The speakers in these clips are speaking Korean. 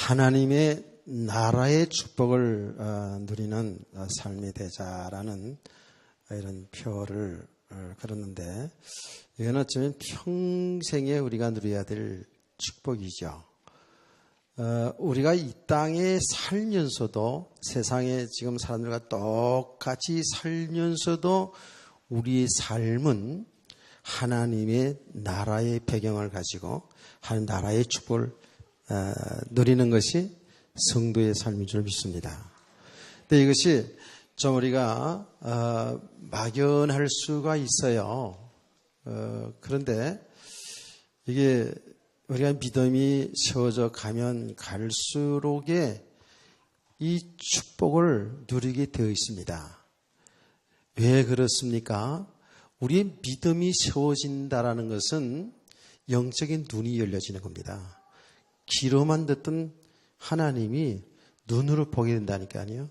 하나님의 나라의 축복을 누리는 삶이 되자라는 이런 표를 걸었는데, 이건 어쩌면 평생에 우리가 누려야 될 축복이죠. 우리가 이 땅에 살면서도, 세상에 지금 사람들과 똑같이 살면서도 우리의 삶은 하나님의 나라의 배경을 가지고 하나님 나라의 축복을 누리는 것이 성도의 삶인 줄 믿습니다. 근데 이것이 좀 우리가 막연할 수가 있어요. 그런데 이게 우리가 믿음이 세워져 가면 갈수록에 이 축복을 누리게 되어 있습니다. 왜 그렇습니까? 우리의 믿음이 세워진다라는 것은 영적인 눈이 열려지는 겁니다. 귀로만 듣던 하나님이 눈으로 보게 된다니까요.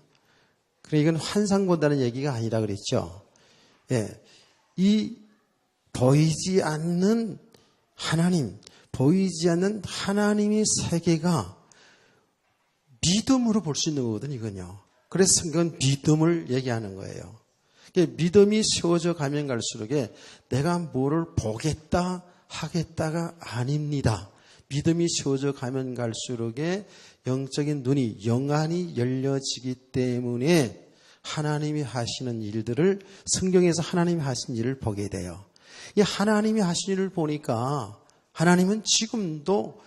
그래, 이건 환상 본다는 얘기가 아니라 그랬죠. 예, 이 보이지 않는 하나님, 보이지 않는 하나님의 세계가 믿음으로 볼 수 있는 거거든요, 이건요. 그래서 성경은 믿음을 얘기하는 거예요. 믿음이 세워져 가면 갈수록에 내가 뭐를 보겠다 하겠다가 아닙니다. 믿음이 세워져 가면 갈수록에 영적인 눈이 영안이 열려지기 때문에 하나님이 하시는 일들을, 성경에서 하나님이 하신 일을 보게 돼요. 이 하나님이 하신 일을 보니까 하나님은 지금도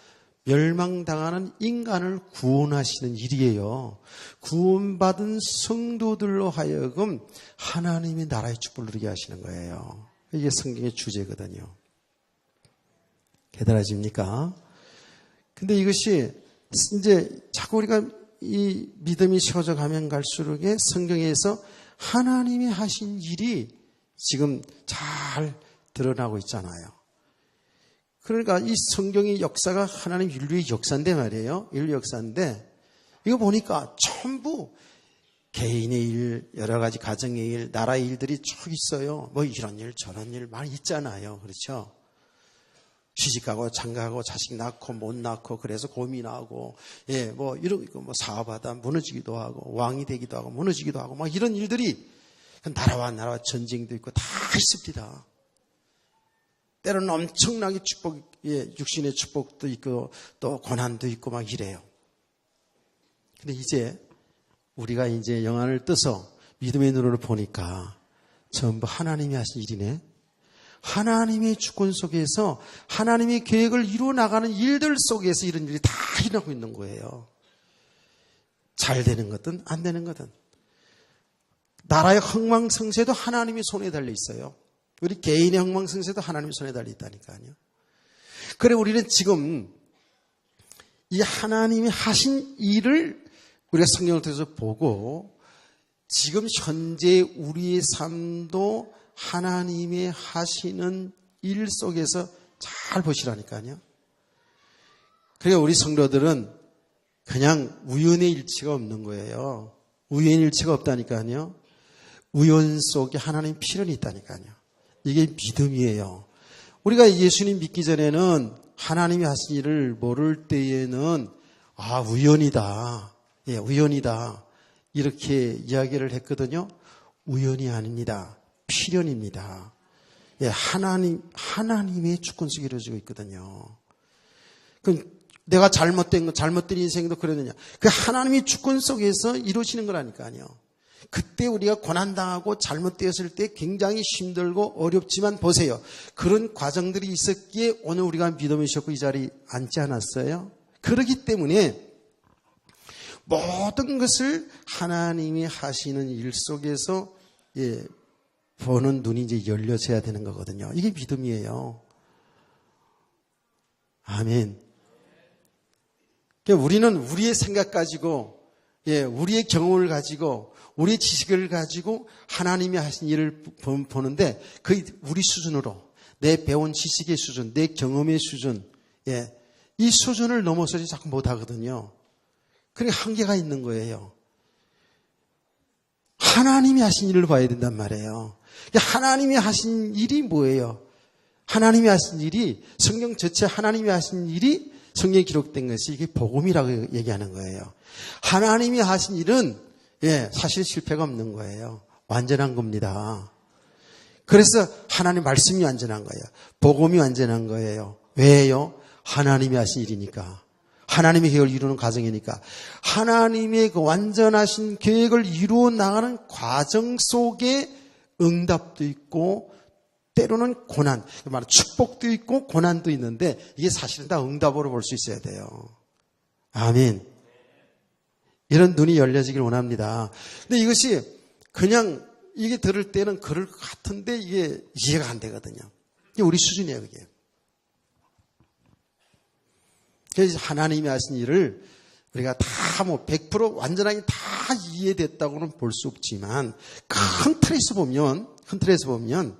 멸망당하는 인간을 구원하시는 일이에요. 구원받은 성도들로 하여금 하나님의 나라의 축복을 누리게 하시는 거예요. 이게 성경의 주제거든요. 깨달아집니까? 근데 이것이 이제 자꾸 우리가 이 믿음이 세워져 가면 갈수록에 성경에서 하나님이 하신 일이 지금 잘 드러나고 있잖아요. 그러니까 이 성경의 역사가 하나님 인류의 역사인데 말이에요. 인류 역사인데 이거 보니까 전부 개인의 일, 여러 가지 가정의 일, 나라의 일들이 쭉 있어요. 뭐 이런 일 저런 일 많이 있잖아요. 그렇죠? 시집가고 장가가고 자식 낳고 못 낳고 그래서 고민하고, 예, 뭐 이런 거 뭐 사업하다 무너지기도 하고 왕이 되기도 하고 무너지기도 하고 막 이런 일들이 나라와 전쟁도 있고 다 있습니다. 때로는 엄청나게 축복, 예, 육신의 축복도 있고 또 고난도 있고 막 이래요. 근데 이제 우리가 이제 영안을 떠서 믿음의 눈으로 보니까 전부 하나님이 하신 일이네. 하나님의 주권 속에서 하나님의 계획을 이루어 나가는 일들 속에서 이런 일이 다 일어나고 있는 거예요. 잘 되는 것든 안 되는 것든. 나라의 흥망성쇠도 하나님의 손에 달려 있어요. 우리 개인의 흥망성쇠도 하나님의 손에 달려 있다니까요. 그래, 우리는 지금 이 하나님이 하신 일을 우리가 성경을 통해서 보고 지금 현재 우리의 삶도 하나님이 하시는 일 속에서 잘 보시라니까요. 그러니까 우리 성도들은 그냥 우연의 일치가 없는 거예요. 우연의 일치가 없다니까요. 우연 속에 하나님의 필연이 있다니까요. 이게 믿음이에요. 우리가 예수님 믿기 전에는 하나님이 하신 일을 모를 때에는 우연이다. 예, 우연이다. 이렇게 이야기를 했거든요. 우연이 아닙니다. 필연입니다. 예, 하나님의 주권 속에 이루어지고 있거든요. 그럼 내가 잘못된 인생도 그러느냐? 그 하나님의 주권 속에서 이루어지는 거라니까요. 그때 우리가 고난당하고 잘못되었을 때 굉장히 힘들고 어렵지만 보세요. 그런 과정들이 있었기에 오늘 우리가 믿음이 있었고 이 자리에 앉지 않았어요? 그렇기 때문에 모든 것을 하나님이 하시는 일 속에서, 예, 보는 눈이 이제 열려져야 되는 거거든요. 이게 믿음이에요. 아멘. 그러니까 우리는 우리의 생각 가지고, 예, 우리의 경험을 가지고, 우리의 지식을 가지고 하나님이 하신 일을 보는데, 그 우리 수준으로, 내 배운 지식의 수준, 내 경험의 수준, 예, 이 수준을 넘어서지 자꾸 못하거든요. 그러니까 한계가 있는 거예요. 하나님이 하신 일을 봐야 된단 말이에요. 하나님이 하신 일이 뭐예요? 하나님이 하신 일이, 성경 전체 하나님이 하신 일이 성경에 기록된 것이 이게 복음이라고 얘기하는 거예요. 하나님이 하신 일은 사실 실패가 없는 거예요. 완전한 겁니다. 그래서 하나님 말씀이 완전한 거예요. 복음이 완전한 거예요. 왜요? 하나님이 하신 일이니까. 하나님의 계획을 이루는 과정이니까. 하나님의 그 완전하신 계획을 이루어 나가는 과정 속에 응답도 있고 때로는 고난, 말하는 축복도 있고 고난도 있는데 이게 사실은 다 응답으로 볼 수 있어야 돼요. 아멘. 이런 눈이 열려지길 원합니다. 근데 이것이 그냥 이게 들을 때는 그럴 것 같은데 이게 이해가 안 되거든요. 이게 우리 수준이에요, 그게. 그래서 하나님이 하신 일을 우리가 다 100% 완전하게 다 이해됐다고는 볼 수 없지만 큰 틀에서 보면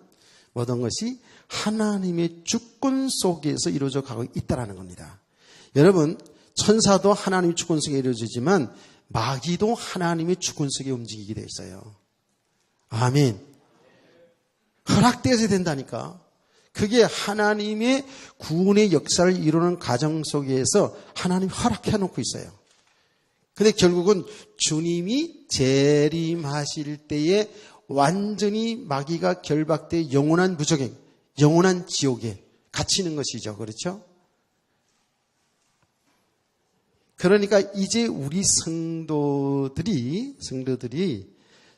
모든 것이 하나님의 주권 속에서 이루어져 가고 있다는 겁니다. 여러분, 천사도 하나님의 주권 속에 이루어지지만 마귀도 하나님의 주권 속에 움직이게 되어 있어요. 아멘. 허락되어야 된다니까. 그게 하나님의 구원의 역사를 이루는 과정 속에서 하나님이 허락해 놓고 있어요. 근데 결국은 주님이 재림하실 때에 완전히 마귀가 결박돼 영원한 무적행, 영원한 지옥에 갇히는 것이죠. 그렇죠? 그러니까 이제 우리 성도들이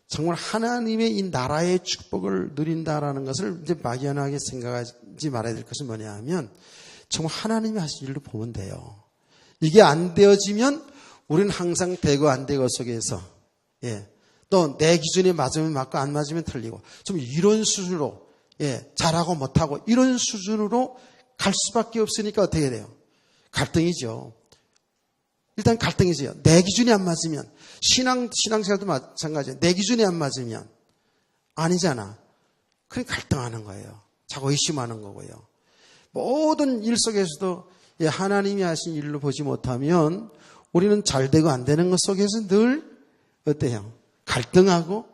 정말 하나님의 이 나라의 축복을 누린다라는 것을 이제 막연하게 생각하지 말아야 될 것은 뭐냐 하면 정말 하나님이 하신 일로 보면 돼요. 이게 안 되어지면 우리는 항상 되고 안 되고 속에서 또 내 기준에 맞으면 맞고 안 맞으면 틀리고 좀 이런 수준으로 잘하고 못하고 이런 수준으로 갈 수밖에 없으니까 어떻게 돼요? 갈등이죠. 일단 갈등이죠. 내 기준이 안 맞으면 신앙생활도 마찬가지예요. 내 기준이 안 맞으면 아니잖아. 그래 갈등하는 거예요. 자꾸 의심하는 거고요. 모든 일 속에서도 하나님이 하신 일로 보지 못하면 우리는 잘 되고 안 되는 것 속에서 늘 어때요? 갈등하고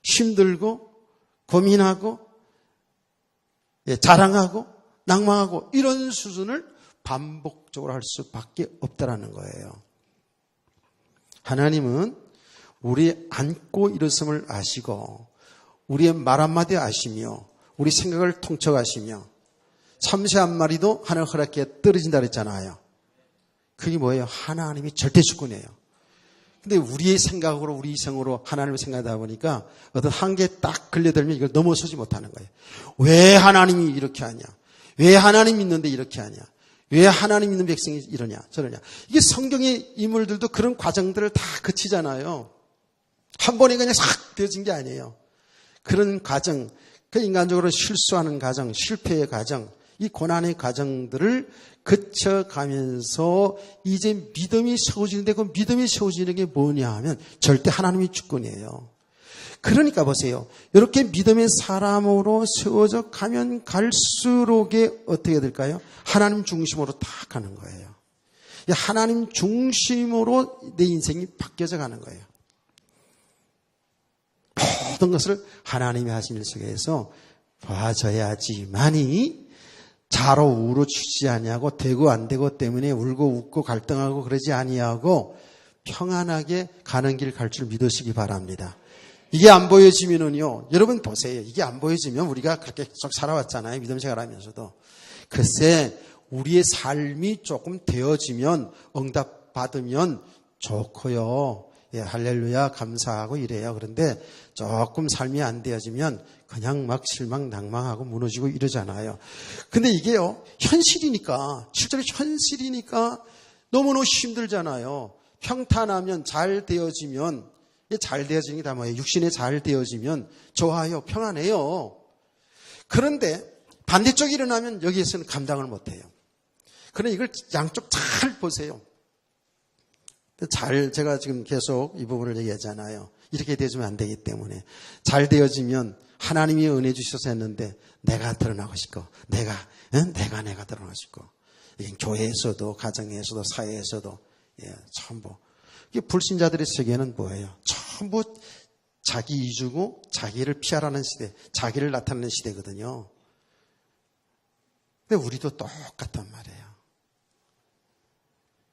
힘들고 고민하고 자랑하고 낭망하고 이런 수준을 반복적으로 할 수밖에 없다라는 거예요. 하나님은 우리의 앉고 일어섬을 아시고 우리의 말 한마디 아시며 우리 생각을 통쳐가시며 참새 한 마리도 하늘 허락에 떨어진다 그랬잖아요. 그게 뭐예요? 하나님이 절대 주권이에요. 근데 우리의 생각으로 우리 이성으로 하나님을 생각하다 보니까 어떤 한계에 딱 걸려들면 이걸 넘어서지 못하는 거예요. 왜 하나님이 이렇게 하냐? 왜 하나님 믿는데 이렇게 하냐? 왜 하나님 믿는 백성이 이러냐 저러냐. 이게 성경의 인물들도 그런 과정들을 다 거치잖아요. 한 번에 그냥 싹 되어진 게 아니에요. 그런 과정, 그 인간적으로 실수하는 과정, 실패의 과정, 이 고난의 과정들을 거쳐가면서 이제 믿음이 세워지는데 그 믿음이 세워지는 게 뭐냐 하면 절대 하나님의 주권이에요. 그러니까 보세요. 이렇게 믿음의 사람으로 세워져 가면 갈수록에 어떻게 될까요? 하나님 중심으로 딱 가는 거예요. 하나님 중심으로 내 인생이 바뀌어져 가는 거예요. 모든 것을 하나님이 하신 일 속에서 봐줘야지만이 좌로 우로 치지 아니하고 되고 안 되고 때문에 울고 웃고 갈등하고 그러지 아니하고 평안하게 가는 길 갈 줄 믿으시기 바랍니다. 이게 안 보여지면은요, 여러분 보세요. 이게 안 보여지면 우리가 그렇게 계속 살아왔잖아요. 믿음 생활하면서도. 글쎄, 우리의 삶이 조금 되어지면, 응답받으면 좋고요. 할렐루야, 감사하고 이래요. 그런데 조금 삶이 안 되어지면 그냥 막 실망, 낭망하고 무너지고 이러잖아요. 근데 이게요, 현실이니까, 실제로 현실이니까 너무너무 힘들잖아요. 평탄하면 잘 되어지면, 잘 되어지는 게 다 뭐예요? 육신에 잘 되어지면 좋아요, 평안해요. 그런데 반대쪽이 일어나면 여기에서는 감당을 못해요. 그러니 이걸 양쪽 잘 보세요. 제가 지금 계속 이 부분을 얘기하잖아요. 이렇게 되어지면 안 되기 때문에. 잘 되어지면 하나님이 은혜 주셔서 했는데 내가 드러나고 싶고, 내가 드러나고 싶고. 이게 교회에서도, 가정에서도, 사회에서도, 전부. 이게 불신자들의 세계는 뭐예요? 전부 자기 이주고 자기를 피하라는 시대, 자기를 나타내는 시대거든요. 근데 우리도 똑같단 말이에요.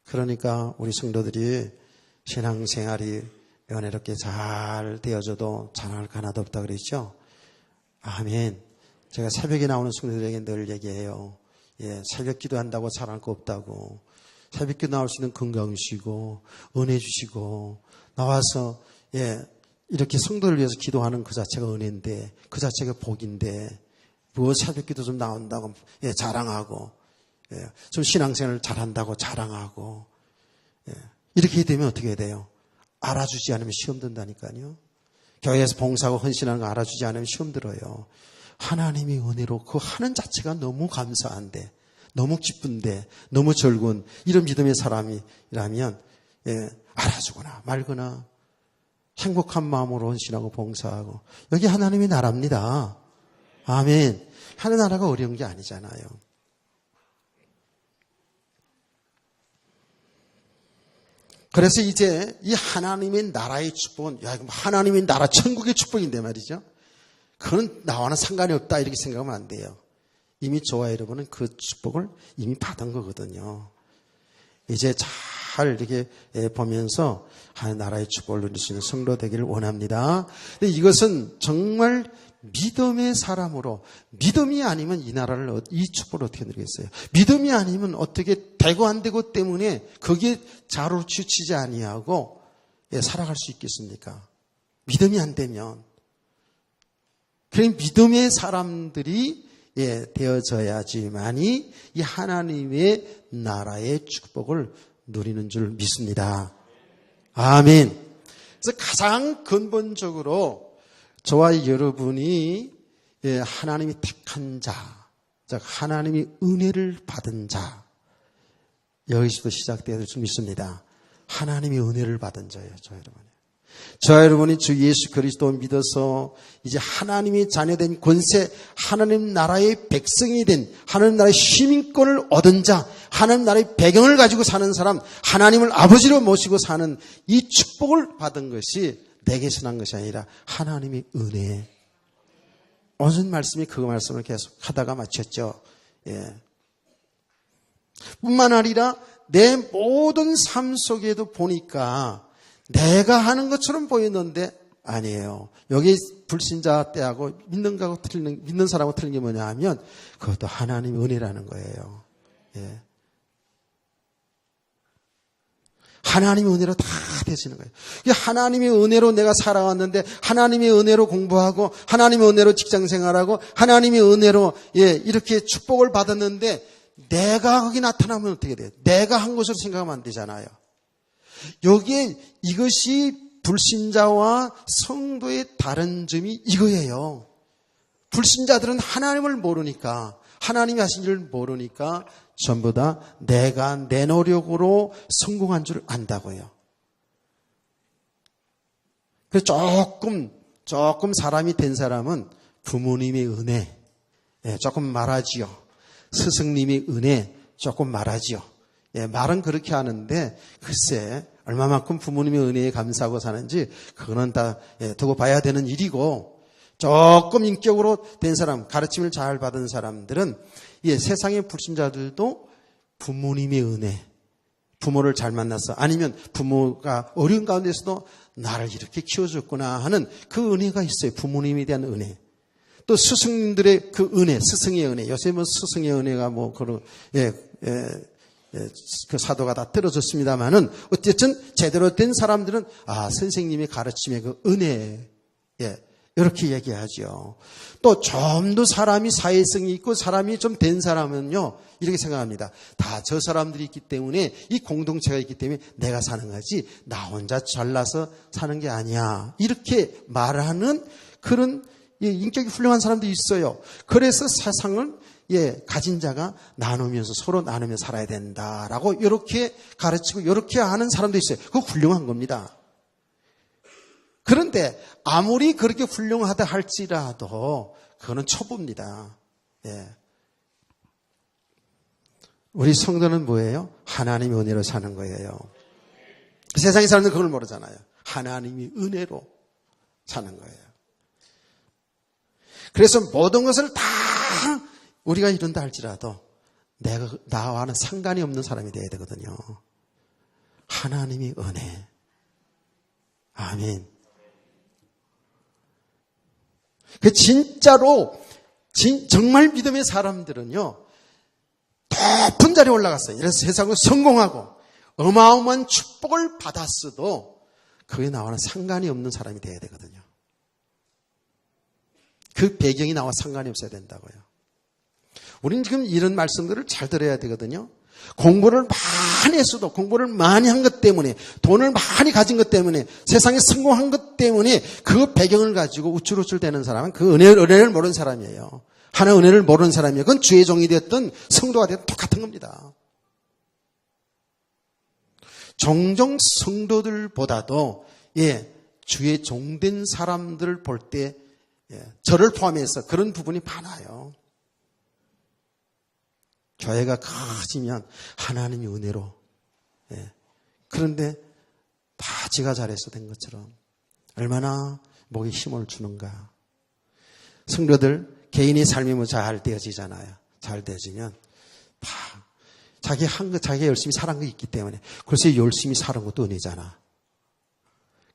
그러니까 우리 성도들이 신앙생활이 은혜롭게 잘 되어져도 자랑할 거 하나도 없다 그랬죠. 아멘. 제가 새벽에 나오는 성도들에게 늘 얘기해요. 새벽 기도한다고 자랑할 거 없다고. 새벽 기도 나올 수 있는 건강 주시고 은혜 주시고 나와서 이렇게 성도를 위해서 기도하는 그 자체가 은혜인데, 그 자체가 복인데, 뭐 새벽 기도 좀 나온다고 자랑하고, 좀 신앙생활을 잘한다고 자랑하고, 이렇게 되면 어떻게 돼요? 알아주지 않으면 시험 든다니까요. 교회에서 봉사하고 헌신하는 거 알아주지 않으면 시험 들어요. 하나님이 은혜로 그 하는 자체가 너무 감사한데, 너무 기쁜데, 너무 즐거운 이런 믿음의 사람이라면 알아주거나 말거나 행복한 마음으로 헌신하고 봉사하고. 여기 하나님의 나라입니다. 아멘. 하는 나라가 어려운 게 아니잖아요. 그래서 이제 이 하나님의 나라의 축복은, 하나님의 나라 천국의 축복인데 말이죠. 그건 나와는 상관이 없다 이렇게 생각하면 안 돼요. 이미 저와 여러분은 그 축복을 이미 받은 거거든요. 이제 잘 이렇게 보면서 하나님의 축복을 누릴 수 있는 성도 되기를 원합니다. 근데 이것은 정말 믿음의 사람으로, 믿음이 아니면 이 나라를, 이 축복을 어떻게 누리겠어요? 믿음이 아니면 어떻게 되고 안 되고 때문에 거기에 자로 치우치지 아니하고 살아갈 수 있겠습니까? 믿음이 안 되면. 그러니 믿음의 사람들이 되어져야지만이 이 하나님의 나라의 축복을 누리는 줄 믿습니다. 아멘. 그래서 가장 근본적으로 저와 여러분이 하나님이 택한 자, 즉 하나님이 은혜를 받은 자, 여기서도 시작되어야 될 줄 믿습니다. 하나님이 은혜를 받은 자예요, 저와 여러분이. 저와 여러분이 주 예수 그리스도 믿어서 이제 하나님의 자녀된 권세, 하나님 나라의 백성이 된, 하나님 나라의 시민권을 얻은 자, 하나님 나라의 배경을 가지고 사는 사람, 하나님을 아버지로 모시고 사는 이 축복을 받은 것이 내게서 난 것이 아니라 하나님의 은혜. 오늘 말씀이 그 말씀을 계속 하다가 마쳤죠. 뿐만 아니라 내 모든 삶 속에도 보니까 내가 하는 것처럼 보였는데 아니에요. 여기 불신자 때하고 믿는 사람하고 틀린 게 뭐냐 하면 그것도 하나님의 은혜라는 거예요. 하나님의 은혜로 다 되시는 거예요. 하나님의 은혜로 내가 살아왔는데, 하나님의 은혜로 공부하고, 하나님의 은혜로 직장생활하고, 하나님의 은혜로 이렇게 축복을 받았는데 내가 거기 나타나면 어떻게 돼요? 내가 한 것으로 생각하면 안 되잖아요. 여기에 이것이 불신자와 성도의 다른 점이 이거예요. 불신자들은 하나님을 모르니까, 하나님이 하신 일을 모르니까 전부 다 내가 내 노력으로 성공한 줄 안다고요. 그래서 조금 사람이 된 사람은 부모님의 은혜 조금 말하지요. 스승님의 은혜 조금 말하지요. 말은 그렇게 하는데 글쎄 얼마만큼 부모님의 은혜에 감사하고 사는지 그거는 다 두고 봐야 되는 일이고, 조금 인격으로 된 사람, 가르침을 잘 받은 사람들은 세상의 불신자들도 부모님의 은혜, 부모를 잘 만나서, 아니면 부모가 어려운 가운데서도 나를 이렇게 키워줬구나 하는 그 은혜가 있어요. 부모님에 대한 은혜. 또 스승님들의 그 은혜, 스승의 은혜. 요새 뭐 스승의 은혜가 뭐 그런 그 사도가 다 떨어졌습니다만은 어쨌든 제대로 된 사람들은 선생님의 가르침의 그 은혜, 이렇게 얘기하죠. 또 좀 더 사람이 사회성이 있고 사람이 좀 된 사람은요, 이렇게 생각합니다. 다 저 사람들이 있기 때문에, 이 공동체가 있기 때문에 내가 사는 거지 나 혼자 잘나서 사는 게 아니야, 이렇게 말하는 그런 인격이 훌륭한 사람도 있어요. 그래서 세상을 가진 자가 나누면서 서로 나누며 살아야 된다라고 이렇게 가르치고 이렇게 하는 사람도 있어요. 그거 훌륭한 겁니다. 그런데 아무리 그렇게 훌륭하다 할지라도 그거는 초보입니다. 우리 성도는 뭐예요? 하나님의 은혜로 사는 거예요. 세상의 사람들은 그걸 모르잖아요. 하나님의 은혜로 사는 거예요. 그래서 모든 것을 다 우리가 이룬다 할지라도 나와는 상관이 없는 사람이 되어야 되거든요. 하나님의 은혜. 아멘. 그 진짜로 정말 믿음의 사람들은요, 높은 자리에 올라갔어요. 이래서 세상을 성공하고 어마어마한 축복을 받았어도 그게 나와는 상관이 없는 사람이 돼야 되거든요. 그 배경이 나와 상관이 없어야 된다고요. 우리는 지금 이런 말씀들을 잘 들어야 되거든요. 공부를 많이 했어도, 공부를 많이 한 것 때문에, 돈을 많이 가진 것 때문에, 세상에 성공한 것 때문에 그 배경을 가지고 우쭐우쭐 대는 사람은 그 은혜를 모르는 사람이에요. 하나의 은혜를 모르는 사람이에요. 그건 주의 종이 되었든 성도가 되었든 똑같은 겁니다. 종종 성도들보다도 주의 종된 사람들을 볼 때 저를 포함해서 그런 부분이 많아요. 교회가 커지면 하나님의 은혜로, 그런데 다 지가 잘해서 된 것처럼 얼마나 목에 힘을 주는가. 성도들 개인의 삶이 뭐 잘 되어지잖아요. 잘 되어지면 다 자기 한 거, 자기가 열심히 살은 거 있기 때문에. 그래서 열심히 사는 것도 은혜잖아.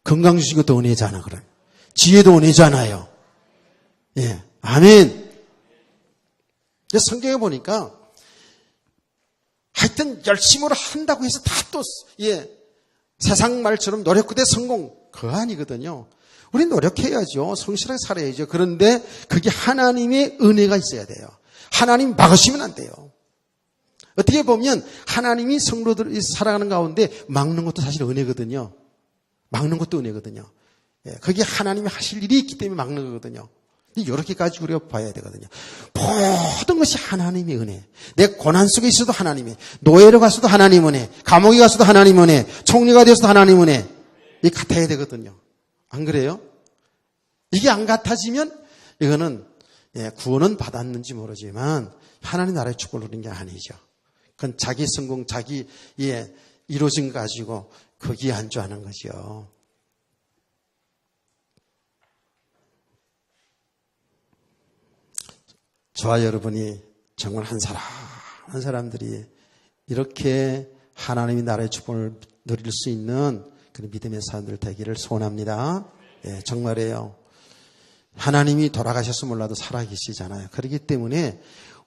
건강 주신 것도 은혜잖아. 그럼 지혜도 은혜잖아요. 아멘. 성경에 보니까 하여튼 열심으로 한다고 해서 다 또 세상 말처럼 노력 끝에 성공, 그거 아니거든요. 우리 노력해야죠. 성실하게 살아야죠. 그런데 그게 하나님의 은혜가 있어야 돼요. 하나님 막으시면 안 돼요. 어떻게 보면 하나님이 성도들이 살아가는 가운데 막는 것도 사실 은혜거든요. 막는 것도 은혜거든요. 그게 하나님이 하실 일이 있기 때문에 막는 거거든요. 이렇게까지 우리가 봐야 되거든요. 모든 것이 하나님의 은혜. 내 고난 속에 있어도 하나님의, 노예로 갔어도 하나님 은혜, 감옥에 갔어도 하나님 은혜, 총리가 되어서도 하나님 은혜. 이게 같아야 되거든요. 안 그래요? 이게 안 같아지면 이거는 구원은 받았는지 모르지만 하나님 나라의 축복을 누린 게 아니죠. 그건 자기 성공, 자기 이루어진 거 가지고 거기에 안주하는 거죠. 저와 여러분이 정말 한 사람들이 이렇게 하나님의 나라의 축복을 누릴 수 있는 그런 믿음의 사람들 되기를 소원합니다. 정말이에요. 하나님이 돌아가셔서 몰라도 살아계시잖아요. 그렇기 때문에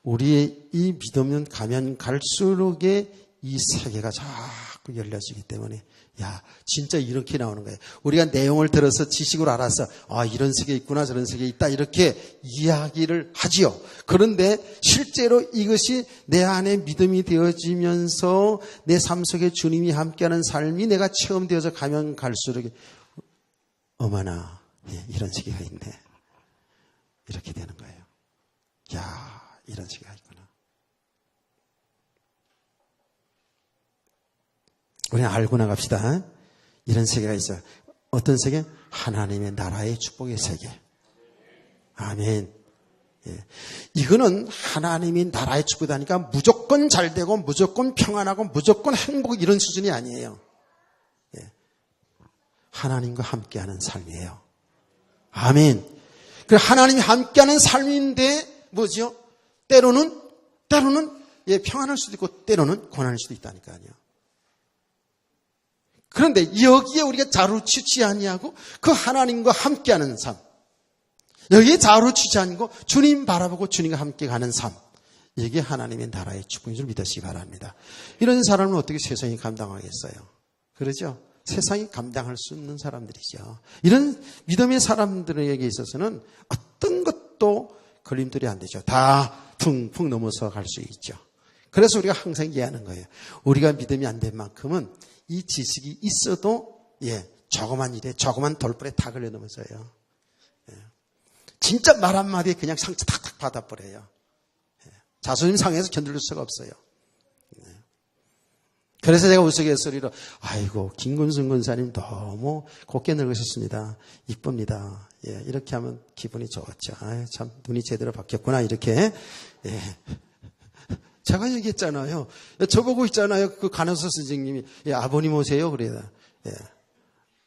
우리의 이 믿음은 가면 갈수록에 이 세계가 자꾸 열려지기 때문에 진짜 이렇게 나오는 거예요. 우리가 내용을 들어서 지식으로 알아서 이런 세계 있구나 저런 세계 있다 이렇게 이야기를 하지요. 그런데 실제로 이것이 내 안에 믿음이 되어지면서 내 삶 속에 주님이 함께하는 삶이 내가 체험되어서 가면 갈수록 어머나 이런 세계가 있네. 이렇게 되는 거예요. 이런 세계가 있구나. 우리는 알고 나갑시다. 이런 세계가 있어요. 어떤 세계? 하나님의 나라의 축복의 세계. 아멘. 이거는 하나님이 나라의 축복이다니까 무조건 잘 되고 무조건 평안하고 무조건 행복 이런 수준이 아니에요. 하나님과 함께하는 삶이에요. 아멘. 그 하나님이 함께하는 삶인데 뭐죠? 때로는 평안할 수도 있고 때로는 고난할 수도 있다니까요. 그런데 여기에 우리가 자루치지 아니하고 그 하나님과 함께하는 삶, 여기에 자루치지 않고 주님 바라보고 주님과 함께 가는 삶, 이게 하나님의 나라의 축복인 줄 믿으시기 바랍니다. 이런 사람은 어떻게 세상이 감당하겠어요? 그러죠? 세상이 감당할 수 없는 사람들이죠. 이런 믿음의 사람들에게 있어서는 어떤 것도 걸림돌이 안 되죠. 다 풍풍 넘어서 갈 수 있죠. 그래서 우리가 항상 얘기하는 거예요. 우리가 믿음이 안 된 만큼은 이 지식이 있어도 조그만 일에 조그만 돌불에 다 걸려 넘어져요. 진짜 말 한마디에 그냥 상처 탁탁 받아버려요. 자존심 상해서 견딜 수가 없어요. 그래서 제가 우스갯소리로 아이고 김근순 권사님 너무 곱게 늙으셨습니다. 이쁩니다. 이렇게 하면 기분이 좋았죠. 참 눈이 제대로 바뀌었구나 이렇게. 제가 얘기했잖아요. 저보고 있잖아요. 그 간호사 선생님이 아버님 오세요. 그래요.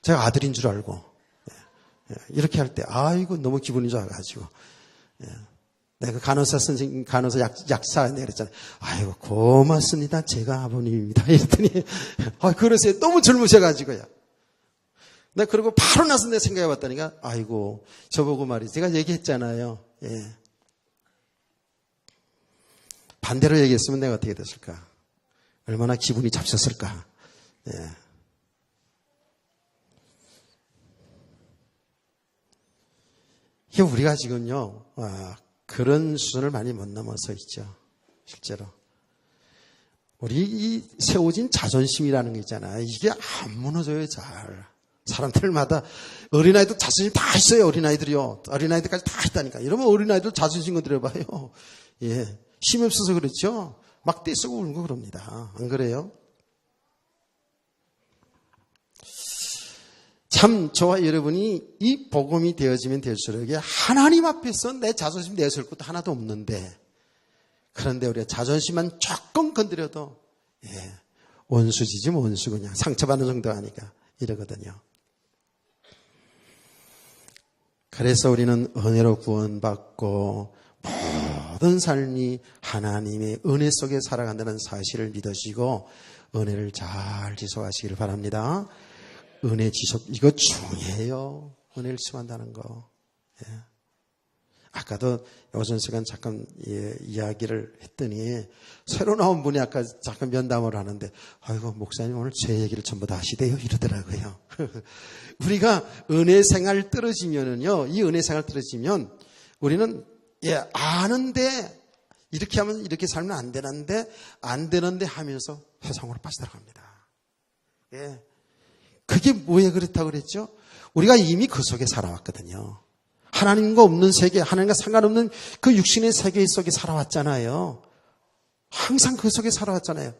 제가 아들인 줄 알고 이렇게 할 때 아이고 너무 기분이 좋아가지고 내가 간호사 선생님, 간호사 약사한테 그랬잖아요. 아이고, 고맙습니다. 제가 아버님입니다. 이랬더니, 그러세요. 너무 젊으셔가지고요. 내가 그러고 바로 나서 내 생각해 봤다니까, 아이고, 저보고 말이지. 제가 얘기했잖아요. 예. 반대로 얘기했으면 내가 어떻게 됐을까? 얼마나 기분이 잡혔을까? 예. 이게 우리가 지금요, 그런 수준을 많이 못 넘어서 있죠. 실제로. 우리 이 세워진 자존심이라는 게 있잖아요. 이게 안 무너져요, 잘. 사람들마다 어린아이도 자존심 다 있어요, 어린아이들이요. 어린아이들까지 다 있다니까. 이러면 어린아이들 자존심 건드려봐요. 예. 힘이 없어서 그렇죠. 막 떼쓰고 울고 그럽니다. 안 그래요? 참 저와 여러분이 이 복음이 되어지면 될수록 하나님 앞에서 내 자존심 내세울 것도 하나도 없는데, 그런데 우리가 자존심만 조금 건드려도 원수지지 뭐 원수, 그냥 상처받는 정도 하니까 이러거든요. 그래서 우리는 은혜로 구원받고 모든 삶이 하나님의 은혜 속에 살아간다는 사실을 믿으시고 은혜를 잘 지속하시길 바랍니다. 은혜 지속, 이거 중요해요. 은혜를 지속한다는 거. 예. 아까도 오전 시간 잠깐 이야기를 했더니 새로 나온 분이 아까 잠깐 면담을 하는데, 아이고 목사님 오늘 제 얘기를 전부 다 하시대요 이러더라고요. 우리가 은혜 생활 떨어지면은요, 이 은혜 생활 떨어지면 우리는 아는데 이렇게 하면 이렇게 살면 안 되는데 하면서 세상으로 빠져들어갑니다. 예. 그게 왜 그렇다고 그랬죠? 우리가 이미 그 속에 살아왔거든요. 하나님과 없는 세계, 하나님과 상관없는 그 육신의 세계 속에 살아왔잖아요. 항상 그 속에 살아왔잖아요.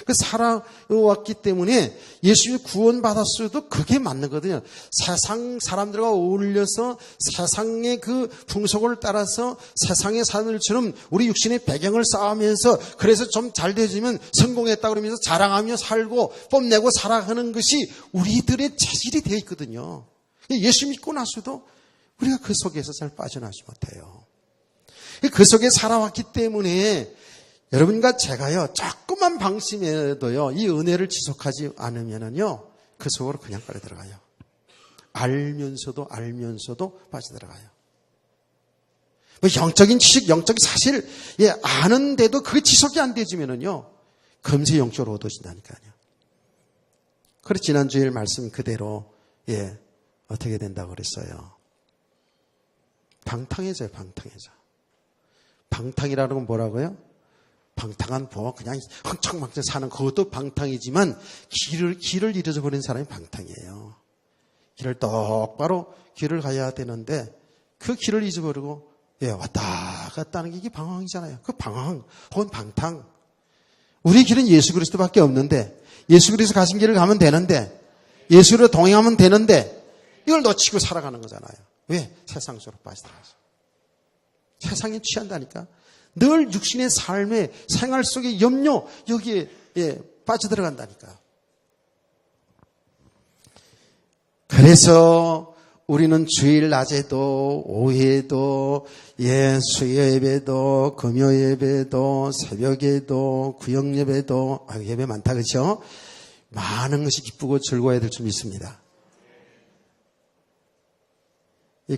그 살아왔기 때문에 예수님이 구원받았어도 그게 맞는 거거든요. 세상 사람들과 어울려서 세상의 그 풍속을 따라서 세상의 사람들처럼 우리 육신의 배경을 쌓으면서 그래서 좀 잘 되어지면 성공했다 그러면서 자랑하며 살고 뽐내고 살아가는 것이 우리들의 체질이 되어 있거든요. 예수 믿고 나서도 우리가 그 속에서 잘 빠져나오지 못해요. 그 속에 살아왔기 때문에 여러분과 제가요, 조금만 방심해도요, 이 은혜를 지속하지 않으면은요, 그 속으로 그냥 빠져들어가요. 알면서도 빠져들어가요. 뭐 영적인 지식, 영적인 사실, 아는데도 그게 지속이 안 되지면은요, 금세 영적으로 얻어진다니까요. 그래서 지난주일 말씀 그대로, 어떻게 된다고 그랬어요? 방탕해져요, 방탕해져. 방탕이라는 건 뭐라고요? 방탕한 그냥 흥청망청 사는 그것도 방탕이지만 길을 잃어져 버린 사람이 방탕이에요. 길을 똑바로 길을 가야 되는데 그 길을 잊어버리고 왔다 갔다 하는 게 이게 방황이잖아요. 그 방황 혹은 방탕. 우리 길은 예수 그리스도밖에 없는데 예수 그리스도 가신 길을 가면 되는데 예수로 동행하면 되는데 이걸 놓치고 살아가는 거잖아요. 왜? 세상 속으로 빠져들어가서. 세상에 취한다니까. 늘 육신의 삶의 생활 속의 염려, 여기에 빠져들어간다니까. 그래서 우리는 주일 낮에도 오후에도 수요 예배도 금요 예배도 새벽에도 구역 예배도 예배 많다 그렇죠? 많은 것이 기쁘고 즐거워야 될 줄 믿습니다.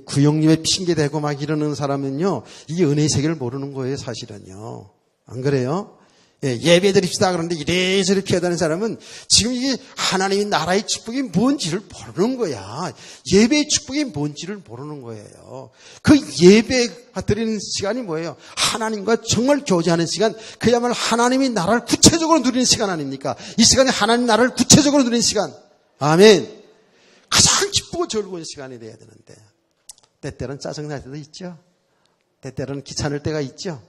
구역님에 핑계대고 막 이러는 사람은요, 이 은혜의 세계를 모르는 거예요, 사실은요. 안 그래요? 예배 드립시다 그러는데 이래저래 피해다니는 사람은 지금 이게 하나님의 나라의 축복이 뭔지를 모르는 거야. 예배의 축복이 뭔지를 모르는 거예요. 그 예배 드리는 시간이 뭐예요? 하나님과 정말 교제하는 시간, 그야말로 하나님의 나라를 구체적으로 누리는 시간 아닙니까? 이 시간이 하나님 나라를 구체적으로 누리는 시간. 아멘. 가장 기쁘고 즐거운 시간이 돼야 되는데 때때로는 짜증날 때도 있죠. 때때로는 귀찮을 때가 있죠.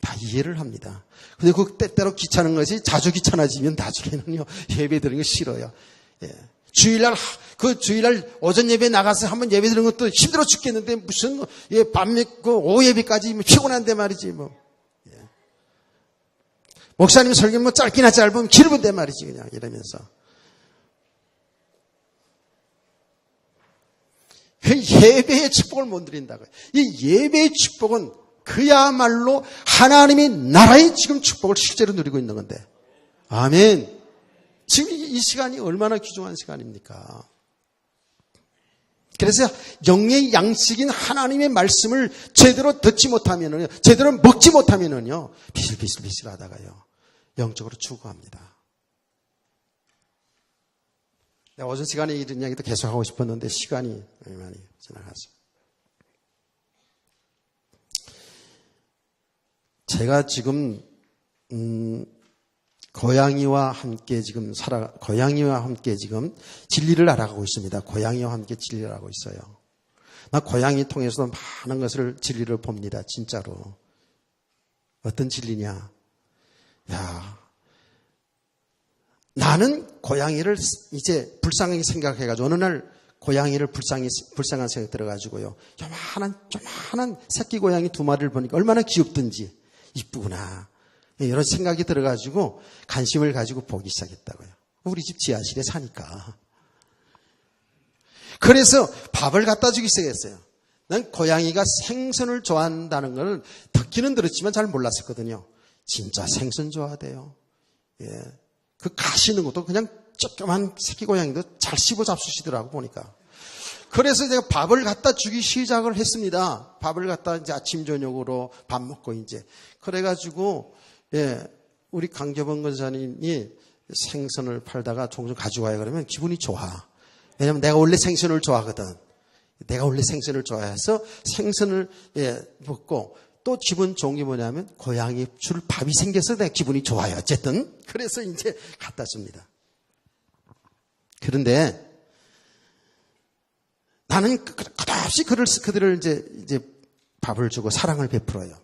다 이해를 합니다. 근데 그 때때로 귀찮은 것이 자주 귀찮아지면 나중에는요, 예배 드리는 거 싫어요. 주일날 오전 예배 나가서 한번 예배 드리는 것도 힘들어 죽겠는데 무슨, 오후 예배까지 피곤한데 말이지, 뭐. 목사님 설교 뭐 짧기나 짧으면 길은데 말이지, 그냥 이러면서. 그 예배의 축복을 못 드린다고요. 이 예배의 축복은 그야말로 하나님의 나라의 지금 축복을 실제로 누리고 있는 건데. 아멘. 지금 이 시간이 얼마나 귀중한 시간입니까? 그래서 영의 양식인 하나님의 말씀을 제대로 듣지 못하면은요, 제대로 먹지 못하면은요, 비실비실 하다가요, 영적으로 죽어갑니다. 내가 오전 시간에 이런 이야기도 계속 하고 싶었는데 시간이 많이 지나갔어요. 제가 지금 고양이와 함께 지금 진리를 알아가고 있습니다. 고양이와 함께 진리를 알아가고 있어요. 나 고양이 통해서도 많은 것을 진리를 봅니다. 진짜로. 어떤 진리냐? 야, 나는 고양이를 이제 불쌍하게 생각해가지고 어느 날 고양이를 불쌍한 생각 들어가지고요. 요만한 새끼 고양이 2마리를 보니까 얼마나 귀엽든지 이쁘구나. 이런 생각이 들어가지고 관심을 가지고 보기 시작했다고요. 우리 집 지하실에 사니까. 그래서 밥을 갖다 주기 시작했어요. 난 고양이가 생선을 좋아한다는 걸 듣기는 들었지만 잘 몰랐었거든요. 진짜 생선 좋아하대요. 예. 그 가시는 것도 그냥 조그만 새끼 고양이도 잘 씹어 잡수시더라고 보니까. 그래서 제가 밥을 갖다 주기 시작을 했습니다. 밥을 갖다 이제 아침 저녁으로 밥 먹고 이제 그래가지고 예, 우리 강교범 권사님이 생선을 팔다가 종종 가져와요. 그러면 기분이 좋아. 왜냐면 내가 원래 생선을 좋아하거든. 내가 원래 생선을 좋아해서 생선을 먹고 또 기분 좋은 게 뭐냐면 고양이 줄 밥이 생겨서 내가 기분이 좋아요. 어쨌든 그래서 이제 갖다 줍니다. 그런데 나는 끝없이 그들을 이제 밥을 주고 사랑을 베풀어요.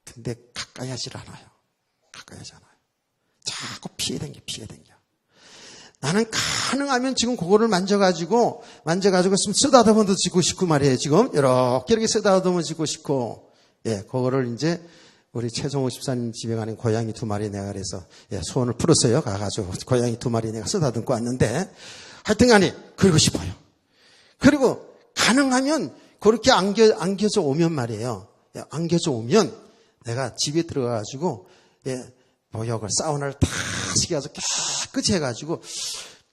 근데 가까이 하질 않아요. 자꾸 피해 댕겨. 나는 가능하면 지금 그거를 만져가지고 좀 쓰다듬어 주고 싶고 말이에요. 지금 이렇게 쓰다듬어 주고 싶고, 예, 그거를 이제 우리 최종호 집사님 집에 가는 고양이 2마리 내가 그래서 소원을 풀었어요. 가가지고 고양이 2마리 내가 쓰다듬고 왔는데, 하여튼간에 그러고 싶어요. 그리고 가능하면 그렇게 안겨져 오면 말이에요. 안겨져 오면 내가 집에 들어가가지고 모욕을 사우나를 다 시켜서 깨끗이 해가지고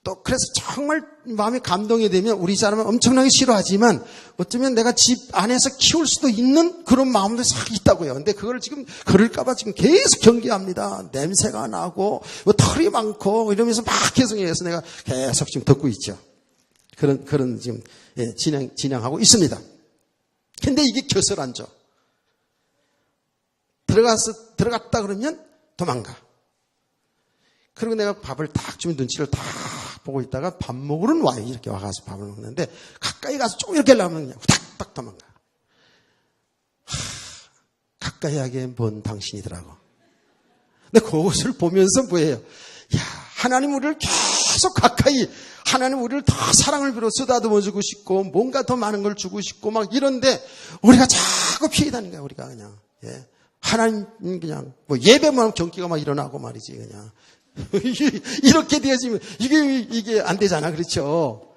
또 그래서 정말 마음이 감동이 되면 우리 사람은 엄청나게 싫어하지만 어쩌면 내가 집 안에서 키울 수도 있는 그런 마음도 싹 있다고요. 근데 그걸 지금 그럴까봐 지금 계속 경계합니다. 냄새가 나고 뭐 털이 많고 이러면서 막 계속해서 내가 계속 지금 듣고 있죠. 그런 지금 진행하고 있습니다. 근데 이게 곁을 안 줘. 들어갔다 그러면 도망가. 그리고 내가 밥을 딱 주면 눈치를 딱 보고 있다가 밥 먹으러는 와요. 이렇게 와가서 밥을 먹는데 가까이 가서 좀 이렇게 하려면 그냥 후닥딱 도망가. 가까이 하기에 먼 당신이더라고. 근데 그것을 보면서 뭐예요? 야, 하나님 우리를 계속 가까이, 하나님 우리를 더 사랑을 빌어 쓰다듬어 주고 싶고 뭔가 더 많은 걸 주고 싶고 막 이런데 우리가 자꾸 피해 다니는 거야. 우리가 그냥. 예. 하나님 그냥 뭐 예배만 하면 경기가 막 일어나고 말이지 그냥. 이렇게 되어지면 이게 안 되잖아. 그렇죠?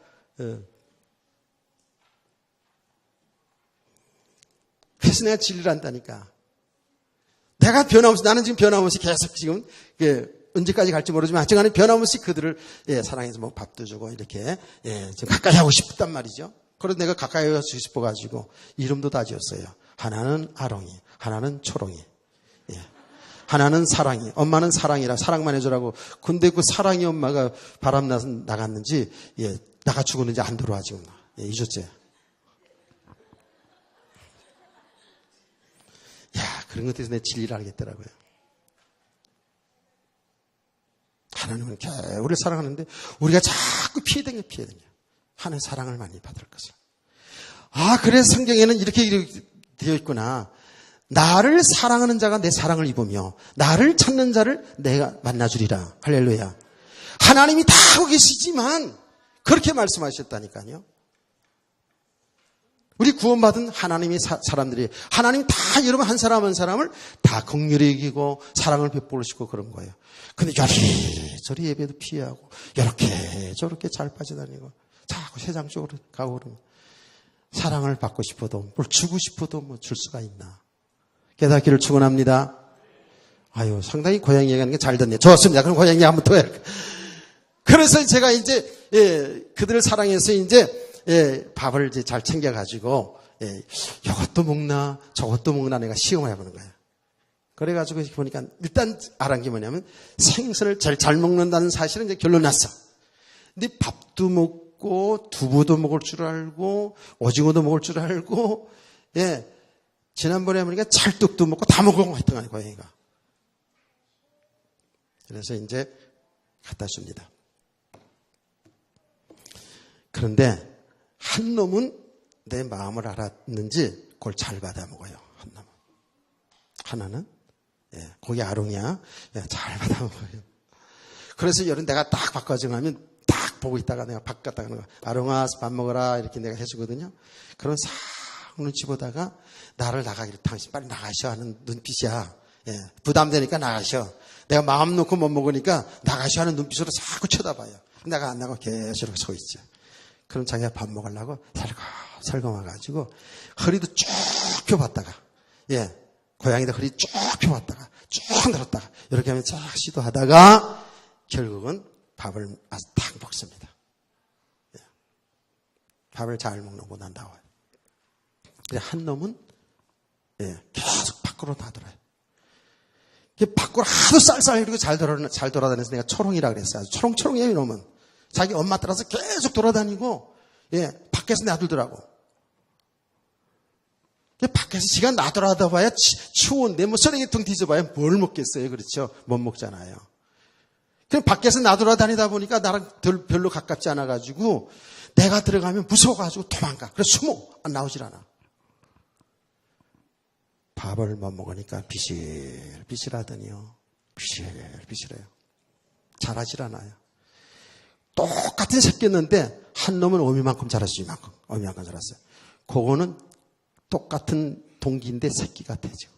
그래서 내가 진리를 한다니까. 내가 변함없이, 나는 지금 변함없이 계속 지금 언제까지 갈지 모르지만 하여간 변함없이 그들을 사랑해서 뭐 밥도 주고 이렇게 좀 가까이 하고 싶단 말이죠. 그래서 내가 가까이 하고 싶어가지고 이름도 다 지었어요. 하나는 아롱이, 하나는 초롱이. 하나는 사랑이, 엄마는 사랑이라 사랑만 해주라고. 근데 그 사랑이 엄마가 바람나서 나갔는지, 나가 죽었는지 안 들어와 지금. 잊었지? 야, 그런 것들에서 내 진리를 알겠더라고요. 하나님은 우리를 사랑하는데 우리가 자꾸 피해 댕겨. 하는 사랑을 많이 받을 것을. 아, 그래서 성경에는 이렇게 되어 있구나. 나를 사랑하는 자가 내 사랑을 입으며 나를 찾는 자를 내가 만나주리라. 할렐루야. 하나님이 다 하고 계시지만 그렇게 말씀하셨다니까요. 우리 구원받은 하나님의 사람들이 하나님 다 여러분 한 사람 한 사람을 다 긍휼히 여기고 사랑을 베풀으시고 그런 거예요. 근데 요리저리 예배도 피하고 이렇게 저렇게 잘 빠져다니고 자꾸 세상 쪽으로 가고 그러는 거예요. 사랑을 받고 싶어도 뭘 주고 싶어도 뭐 줄 수가 있나. 깨닫기를 축원합니다. 아유, 상당히 고향 얘기하는 게 잘 됐네요. 좋습니다. 그럼 고향 얘기 한번 더 해야 할까. 그래서 제가 이제 그들을 사랑해서 이제 밥을 이제 잘 챙겨가지고 이것도 먹나 저것도 먹나 내가 시험을 해보는 거예요. 그래가지고 보니까 일단 알은 게 뭐냐면 생선을 제일 잘 먹는다는 사실은 이제 결론 났어. 근데 밥도 먹고 두부도 먹을 줄 알고 오징어도 먹을 줄 알고 지난번에 보니까 찰떡도 먹고 다 먹은 했던 거예요, 고양이가. 그래서 이제 갖다 줍니다. 그런데 한 놈은 내 마음을 알았는지 그걸 잘 받아 먹어요. 한 놈은. 하나는 거기 아롱이야. 잘 받아 먹어요. 그래서 여름 내가 딱 바꿔주고 하면 딱 보고 있다가 내가 바꿨다가 아롱아 밥 먹어라 이렇게 내가 해주거든요. 그럼 싹 눈치 보다가 나를 나가기를 당신 빨리 나가셔 하는 눈빛이야. 부담되니까 나가셔. 내가 마음 놓고 못 먹으니까 나가셔 하는 눈빛으로 자꾸 쳐다봐요. 내가 안 나가고 계속 이렇게 서 있죠. 그럼 자기가 밥 먹으려고 살금 와가지고 허리도 쭉 펴봤다가 고양이도 허리 쭉 펴봤다가 쭉 늘었다가 이렇게 하면 쫙 시도하다가 결국은 밥을 아주 딱 먹습니다. 밥을 잘 먹는 곳 안 나와요. 한 놈은 계속 밖으로 나돌아요. 밖으로 하도 쌀쌀 이러고 잘 돌아다녀서 내가 초롱이라 그랬어요. 아주 초롱초롱해요, 이놈은. 자기 엄마 따라서 계속 돌아다니고, 밖에서 놔두더라고. 밖에서 시간 놔두라다 봐야 추운데, 뭐 쓰레기통 뒤져봐야 뭘 먹겠어요. 그렇죠? 못 먹잖아요. 그럼 밖에서 놔두라다니다 보니까 나랑 별로 가깝지 않아가지고, 내가 들어가면 무서워가지고 도망가. 그래서 숨어. 안 나오질 않아. 밥을 못 먹으니까 비실비실하더니요. 비실비실해요. 잘하질 않아요. 똑같은 새끼였는데 한 놈은 어미만큼 자랐어요. 어미만큼 자랐어요. 그거는 똑같은 동기인데 새끼 같아죠.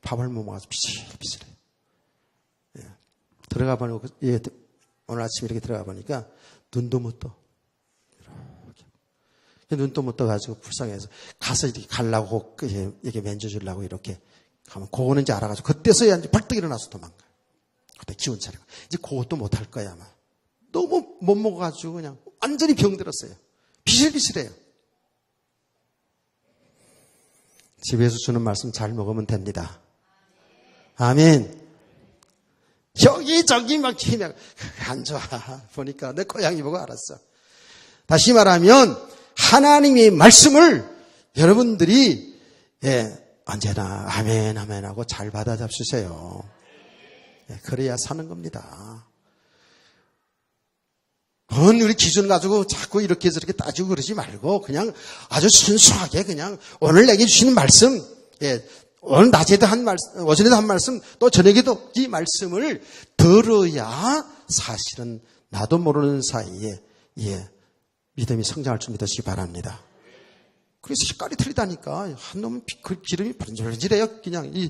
밥을 못 먹어서 비실비실해요. 들어가 보니까 오늘 아침 이렇게 들어가 보니까 눈도 못 떠. 눈도 못 떠가지고 불쌍해서 가서 이렇게 가려고 이렇게 만져주려고 이렇게 가면 그거는 이제 알아가지고 그때서야 이제 벌떡 일어나서 도망가요. 그때 기운 차리고 이제 그것도 못 할 거야 아마. 너무 못 먹어가지고 그냥 완전히 병들었어요. 비실비실해요. 집에서 주는 말씀 잘 먹으면 됩니다. 아멘. 여기저기 막 힘이 안 좋아. 보니까 내 고양이 보고 알았어. 다시 말하면 하나님의 말씀을 여러분들이 언제나 아멘 아멘 하고 잘 받아 잡수세요. 그래야 사는 겁니다. 우리 기준 가지고 자꾸 이렇게 저렇게 따지고 그러지 말고 그냥 아주 순수하게 그냥 오늘 내게 주시는 말씀, 오늘 낮에도 한 말씀, 오전에도 한 말씀, 또 저녁에도 이 말씀을 들어야 사실은 나도 모르는 사이에 믿음이 성장할 줄 믿으시기 바랍니다. 그래서 색깔이 틀리다니까. 한 놈은 기름이 번질번질해요. 그냥 이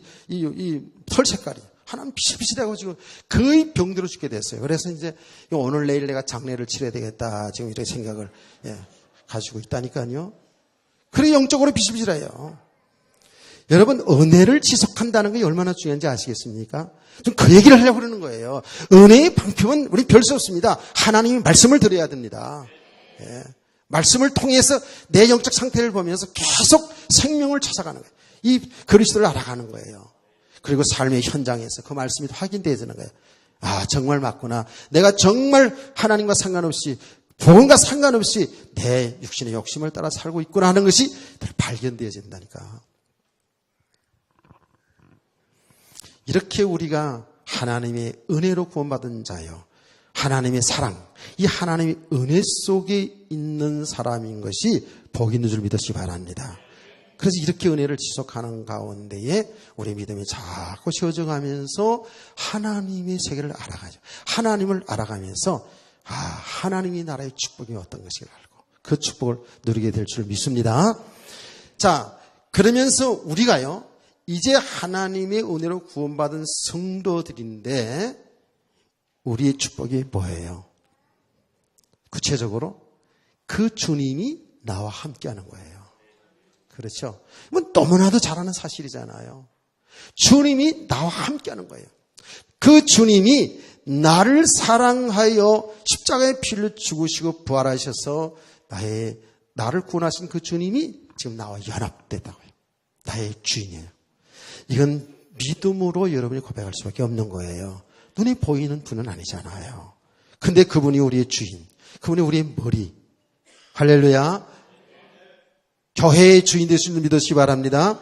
털 색깔이. 하나는 비실비실하고 지금 거의 병들어 죽게 됐어요. 그래서 이제 오늘 내일 내가 장례를 치러야 되겠다. 지금 이렇게 생각을 가지고 있다니까요. 그래 영적으로 비실비실해요. 여러분 은혜를 지속한다는 게 얼마나 중요한지 아시겠습니까? 좀 그 얘기를 하려고 그러는 거예요. 은혜의 방법은 우리 별 수 없습니다. 하나님의 말씀을 들어야 됩니다. 말씀을 통해서 내 영적 상태를 보면서 계속 생명을 찾아가는 거예요. 이 그리스도를 알아가는 거예요. 그리고 삶의 현장에서 그 말씀이 확인되어지는 거예요. 아, 정말 맞구나. 내가 정말 하나님과 상관없이, 복음과 상관없이 내 육신의 욕심을 따라 살고 있구나 하는 것이 발견되어진다니까. 이렇게 우리가 하나님의 은혜로 구원받은 자요. 하나님의 사랑, 이 하나님의 은혜 속에 있는 사람인 것이 복이 있는 줄 믿으시기 바랍니다. 그래서 이렇게 은혜를 지속하는 가운데에 우리 믿음이 자꾸 세워져가면서 하나님의 세계를 알아가죠. 하나님을 알아가면서 하나님이 나라의 축복이 어떤 것인가 알고 그 축복을 누리게 될 줄 믿습니다. 자, 그러면서 우리가요 이제 하나님의 은혜로 구원받은 성도들인데 우리의 축복이 뭐예요? 구체적으로 그 주님이 나와 함께하는 거예요. 그렇죠? 뭐 너무나도 잘 아는 사실이잖아요. 주님이 나와 함께하는 거예요. 그 주님이 나를 사랑하여 십자가의 피를 죽으시고 부활하셔서 나를 구원하신 그 주님이 지금 나와 연합됐다고요. 나의 주인이에요. 이건 믿음으로 여러분이 고백할 수밖에 없는 거예요. 눈에 보이는 분은 아니잖아요. 근데 그분이 우리의 주인, 그분이 우리의 머리. 할렐루야. 교회의 주인 되실 줄 믿으시기 바랍니다.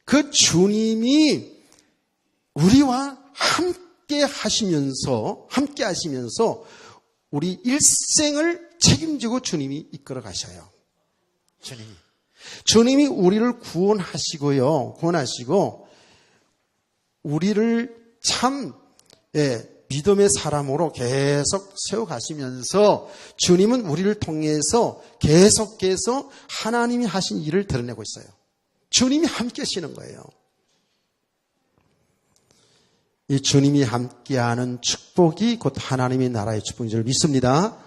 그 주님이 우리와 함께 하시면서 우리 일생을 책임지고 주님이 이끌어 가셔요. 주님이 우리를 구원하시고 우리를 참 믿음의 사람으로 계속 세워가시면서 주님은 우리를 통해서 계속해서 하나님이 하신 일을 드러내고 있어요. 주님이 함께 하시는 거예요. 이 주님이 함께하는 축복이 곧 하나님의 나라의 축복인 줄 믿습니다.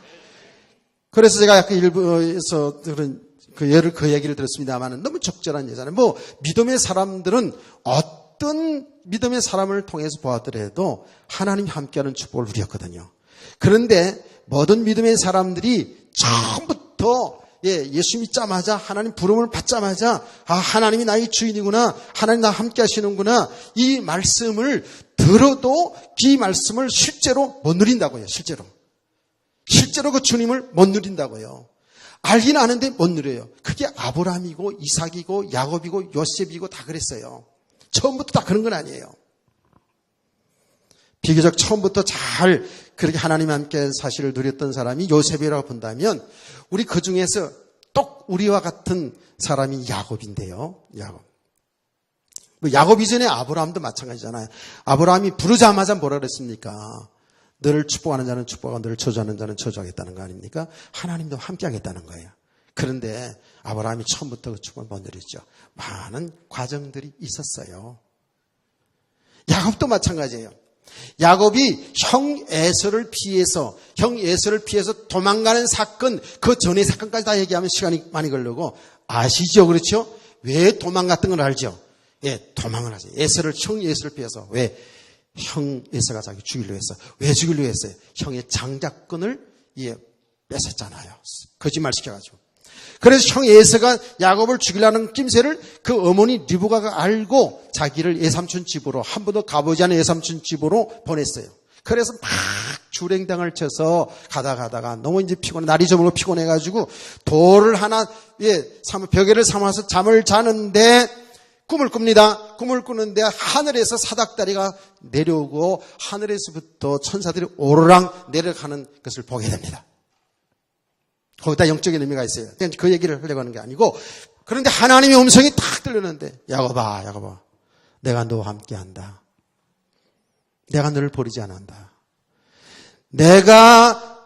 그래서 제가 아까 일부에서 들은 그 얘기를 들었습니다만 너무 적절한 예잖아요. 믿음의 사람들은 어떤 믿음의 사람을 통해서 보았더라도 하나님이 함께하는 축복을 누렸거든요. 그런데 모든 믿음의 사람들이 처음부터 예수 믿자마자 하나님 부름을 받자마자 하나님이 나의 주인이구나, 하나님 나와 함께 하시는구나, 이 말씀을 들어도 이 말씀을 실제로 못 누린다고요. 실제로 그 주님을 못 누린다고요. 알긴 아는데 못 누려요. 그게 아브라함이고 이삭이고 야곱이고 요셉이고 다 그랬어요. 처음부터 다 그런 건 아니에요. 비교적 처음부터 잘 그렇게 하나님 함께 사실을 누렸던 사람이 요셉이라고 본다면 우리 그 중에서 똑 우리와 같은 사람이 야곱인데요. 야곱 이전에 아브라함도 마찬가지잖아요. 아브라함이 부르자마자 뭐라 그랬습니까? 너를 축복하는 자는 축복하고 너를 저주하는 자는 저주하겠다는 거 아닙니까? 하나님도 함께 하겠다는 거예요. 그런데 아브라함이 처음부터 그 축복을 못 누렸죠. 많은 과정들이 있었어요. 야곱도 마찬가지예요. 야곱이 형 에서를 피해서 도망가는 사건, 그 전의 사건까지 다 얘기하면 시간이 많이 걸리고 아시죠? 그렇죠? 왜 도망갔던 걸 알죠? 도망을 하세요. 형 에서를 피해서. 왜? 형 에서가 자기 죽이려고 했어. 왜 죽이려고 했어요? 형의 장자권을 뺏었잖아요. 거짓말 시켜가지고. 그래서 형 에서가 야곱을 죽이려는 낌새를 그 어머니 리브가가 알고 자기를 외삼촌 집으로, 한 번도 가보지 않은 외삼촌 집으로 보냈어요. 그래서 막 주랭당을 쳐서 가다가 너무 이제 날이 저물고 피곤해가지고 돌을 하나, 벽에를 삼아서 잠을 자는데 꿈을 꿉니다. 꿈을 꾸는데 하늘에서 사닥다리가 내려오고 하늘에서부터 천사들이 오르락 내려가는 것을 보게 됩니다. 거기다 영적인 의미가 있어요. 그 얘기를 하려고 하는 게 아니고, 그런데 하나님의 음성이 탁 들리는데, 야곱아, 내가 너와 함께 한다. 내가 너를 버리지 않는다. 내가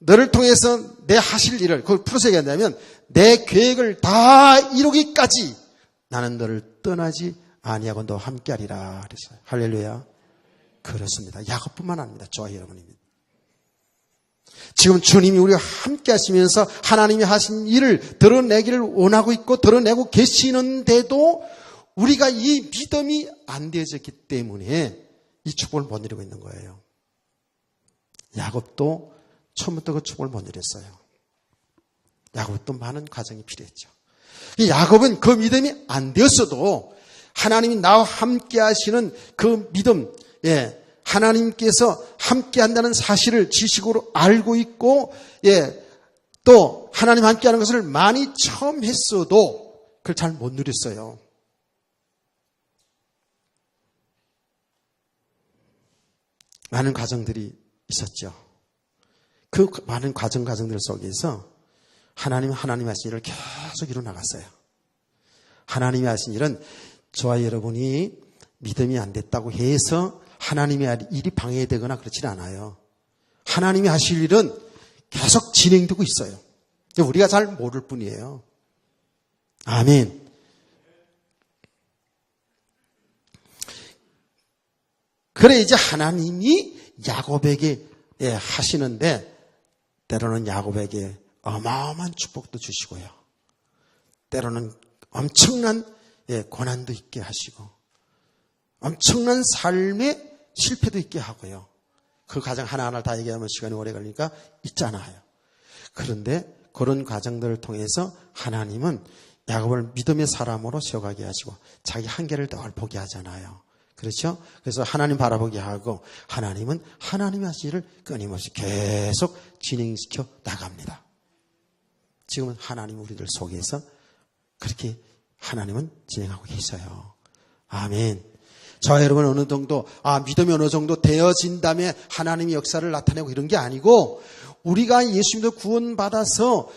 너를 통해서 내 하실 일을, 그걸 풀어서 얘기한다면, 내 계획을 다 이루기까지 나는 너를 떠나지 아니하고 너와 함께 하리라. 그랬어요. 할렐루야. 그렇습니다. 야곱뿐만 아닙니다. 저와 여러분입니다. 지금 주님이 우리와 함께 하시면서 하나님이 하신 일을 드러내기를 원하고 있고 드러내고 계시는데도 우리가 이 믿음이 안 되어졌기 때문에 이 축복을 못 누리고 있는 거예요. 야곱도 처음부터 그 축복을 못 누렸어요. 야곱도 많은 과정이 필요했죠. 야곱은 그 믿음이 안 되었어도 하나님이 나와 함께 하시는 그 믿음, 하나님께서 함께 한다는 사실을 지식으로 알고 있고, 또 하나님 함께 하는 것을 많이 처음 했어도 그걸 잘 못 누렸어요. 많은 과정들이 있었죠. 그 많은 과정들 속에서 하나님 하신 일을 계속 이루어나갔어요. 하나님이 하신 일은 저와 여러분이 믿음이 안 됐다고 해서 하나님의 일이 방해되거나 그렇지는 않아요. 하나님이 하실 일은 계속 진행되고 있어요. 우리가 잘 모를 뿐이에요. 아멘. 그래 이제 하나님이 야곱에게 하시는데 때로는 야곱에게 어마어마한 축복도 주시고요. 때로는 엄청난 고난도 있게 하시고 엄청난 삶의 실패도 있게 하고요. 그 과정 하나하나 다 얘기하면 시간이 오래 걸리니까 있잖아요. 그런데 그런 과정들을 통해서 하나님은 야곱을 믿음의 사람으로 세워가게 하시고 자기 한계를 늘 보게 하잖아요. 그렇죠? 그래서 하나님 바라보게 하고 하나님은 하나님의 하신 일을 끊임없이 계속 진행시켜 나갑니다. 지금은 하나님 우리들 속에서 그렇게 하나님은 진행하고 계셔요. 아멘. 저와 여러분 어느 정도 믿음이 어느 정도 되어진 다음에 하나님의 역사를 나타내고 이런 게 아니고 우리가 예수님도 구원받아서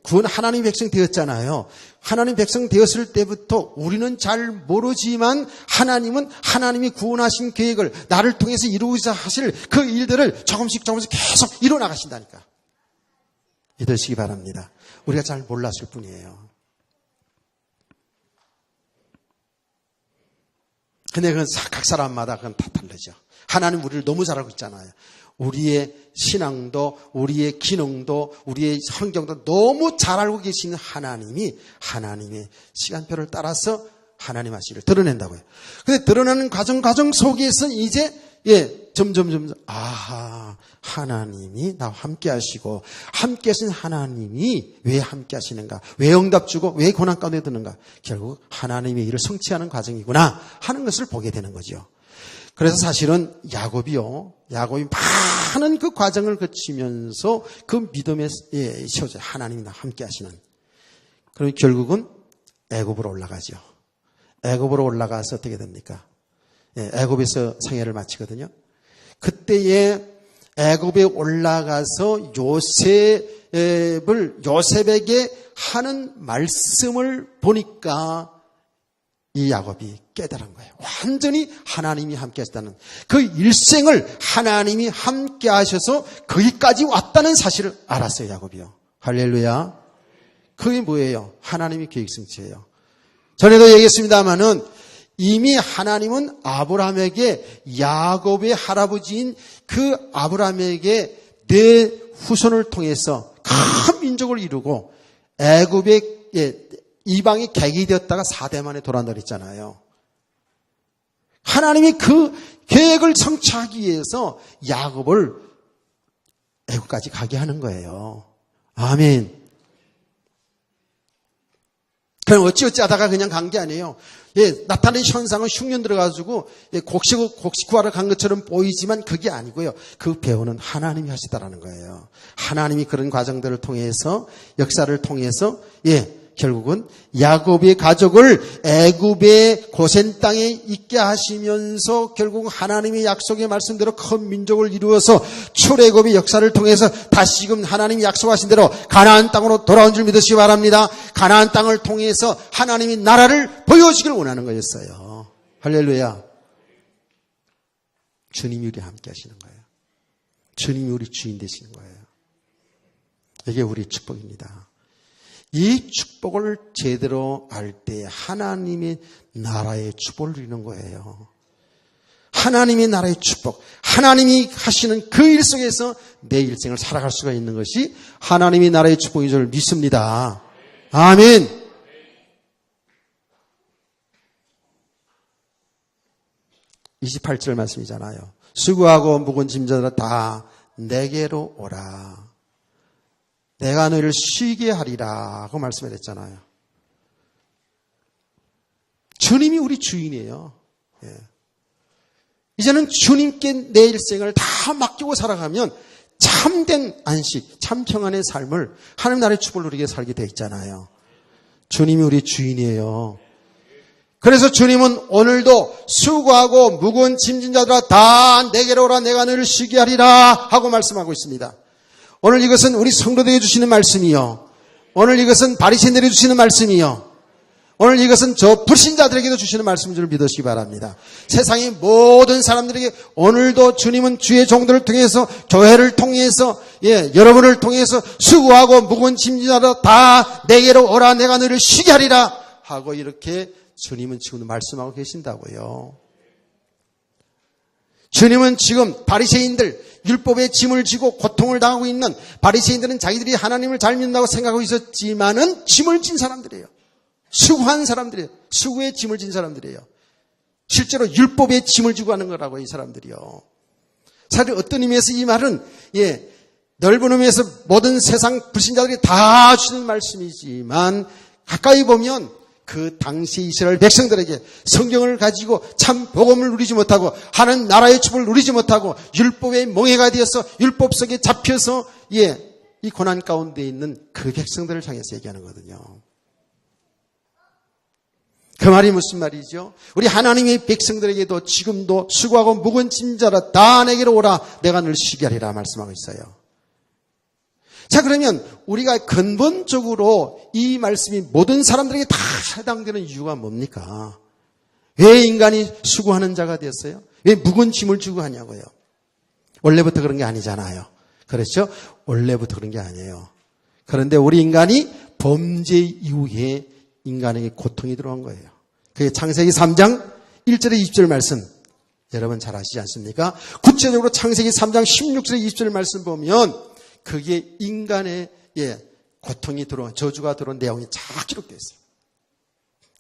구원 하나님의 백성 되었잖아요. 하나님 백성 되었을 때부터 우리는 잘 모르지만 하나님은 하나님이 구원하신 계획을 나를 통해서 이루고자 하실 그 일들을 조금씩 계속 이뤄나가신다니까. 믿으시기 바랍니다. 우리가 잘 몰랐을 뿐이에요. 근데 그건 각 사람마다 그건 다 다르죠. 하나님 우리를 너무 잘 알고 있잖아요. 우리의 신앙도 우리의 기능도 우리의 환경도 너무 잘 알고 계시는 하나님이 하나님의 시간표를 따라서 하나님 하시기를 드러낸다고요. 근데 드러나는 과정 속에서 이제 점점 하나님이 나와 함께 하시고 함께 하신 하나님이 왜 함께 하시는가, 왜 응답 주고 왜 고난 가운데 드는가, 결국 하나님의 일을 성취하는 과정이구나 하는 것을 보게 되는 거죠. 그래서 사실은 야곱이 많은 그 과정을 거치면서 그 믿음의 시호자 하나님이 나와 함께 하시는, 그럼 결국은 애굽으로 올라가죠. 애굽으로 올라가서 어떻게 됩니까? 애굽에서 생애를 마치거든요. 그때에 애굽에 올라가서 요셉에게 하는 말씀을 보니까 이 야곱이 깨달은 거예요. 완전히 하나님이 함께 하셨다는 그 일생을 하나님이 함께 하셔서 거기까지 왔다는 사실을 알았어요. 야곱이요. 할렐루야. 그게 뭐예요? 하나님이 계획 성취예요. 전에도 얘기했습니다마는 이미 하나님은 아브라함에게 야곱의 할아버지인 그 아브라함에게 내 후손을 통해서 큰 민족을 이루고 애굽의 이방이 객이 되었다가 4대 만에 돌아온다 그랬잖아요. 하나님이 그 계획을 성취하기 위해서 야곱을 애굽까지 가게 하는 거예요. 아멘. 그럼 어찌어찌 하다가 그냥 간 게 아니에요. 나타낸 현상은 흉년 들어가지고 곡식구하러 간 것처럼 보이지만 그게 아니고요. 그 배우는 하나님이 하시다라는 거예요. 하나님이 그런 과정들을 통해서 역사를 통해서 결국은 야곱의 가족을 애굽의 고센 땅에 있게 하시면서 결국 하나님의 약속의 말씀대로 큰 민족을 이루어서 출애굽의 역사를 통해서 다시금 하나님이 약속하신 대로 가나안 땅으로 돌아온 줄 믿으시기 바랍니다. 가나안 땅을 통해서 하나님이 나라를 보여주기를 원하는 거였어요. 할렐루야. 주님이 우리 함께 하시는 거예요. 주님이 우리 주인 되시는 거예요. 이게 우리 축복입니다. 이 축복을 제대로 알 때 하나님의 나라의 축복을 누리는 거예요. 하나님의 나라의 축복, 하나님이 하시는 그 일 속에서 내 일생을 살아갈 수가 있는 것이 하나님의 나라의 축복인 줄 믿습니다. 아멘. (28절) 말씀이잖아요. 수고하고 무거운 짐자들아 다 내게로 오라. 내가 너희를 쉬게 하리라 하고 말씀을 했잖아요. 주님이 우리 주인이에요. 이제는 주님께 내 일생을 다 맡기고 살아가면 참된 안식, 참 평안의 삶을 하나님 나라의 축복을 누리게 살게 돼 있잖아요. 주님이 우리 주인이에요. 그래서 주님은 오늘도 수고하고 무거운 짐진 자들아 다 내게로 오라. 내가 너희를 쉬게 하리라 하고 말씀하고 있습니다. 오늘 이것은 우리 성도들에게 주시는 말씀이요. 오늘 이것은 바리새인들에게 주시는 말씀이요. 오늘 이것은 저 불신자들에게도 주시는 말씀인 줄 믿으시기 바랍니다. 세상의 모든 사람들에게 오늘도 주님은 주의 종들을 통해서 교회를 통해서 여러분을 통해서 수고하고 무거운 짐진자로 다 내게로 오라. 내가 너희를 쉬게 하리라 하고 이렇게 주님은 지금 말씀하고 계신다고요. 주님은 지금 바리새인들, 율법의 짐을 지고 고통을 당하고 있는 바리새인들은 자기들이 하나님을 잘 믿는다고 생각하고 있었지만은 짐을 진 사람들이에요. 수고한 사람들이에요. 수고의 짐을 진 사람들이에요. 실제로 율법의 짐을 지고 하는 거라고 이 사람들이요. 사실 어떤 의미에서 이 말은 넓은 의미에서 모든 세상 불신자들이 다 주는 말씀이지만 가까이 보면 그 당시 이스라엘 백성들에게 성경을 가지고 참 복음을 누리지 못하고 하나님 나라의 축복을 누리지 못하고 율법의 멍해가 되어서 율법 속에 잡혀서 이 고난 가운데 있는 그 백성들을 향해서 얘기하는 거거든요. 그 말이 무슨 말이죠? 우리 하나님의 백성들에게도 지금도 수고하고 무거운 짐자라 다 내게로 오라 내가 늘 쉬게 하리라 말씀하고 있어요. 자, 그러면 우리가 근본적으로 이 말씀이 모든 사람들에게 다 해당되는 이유가 뭡니까? 왜 인간이 수고하는 자가 되었어요? 왜 무거운 짐을 지고 하냐고요? 원래부터 그런 게 아니잖아요. 그렇죠? 원래부터 그런 게 아니에요. 그런데 우리 인간이 범죄 이후에 인간에게 고통이 들어온 거예요. 그게 창세기 3장 1절에 20절 말씀 여러분 잘 아시지 않습니까? 구체적으로 창세기 3장 16절에 20절 말씀 보면 그게 인간의 고통이 들어온 저주가 들어온 내용이 잘 기록되어 있어요.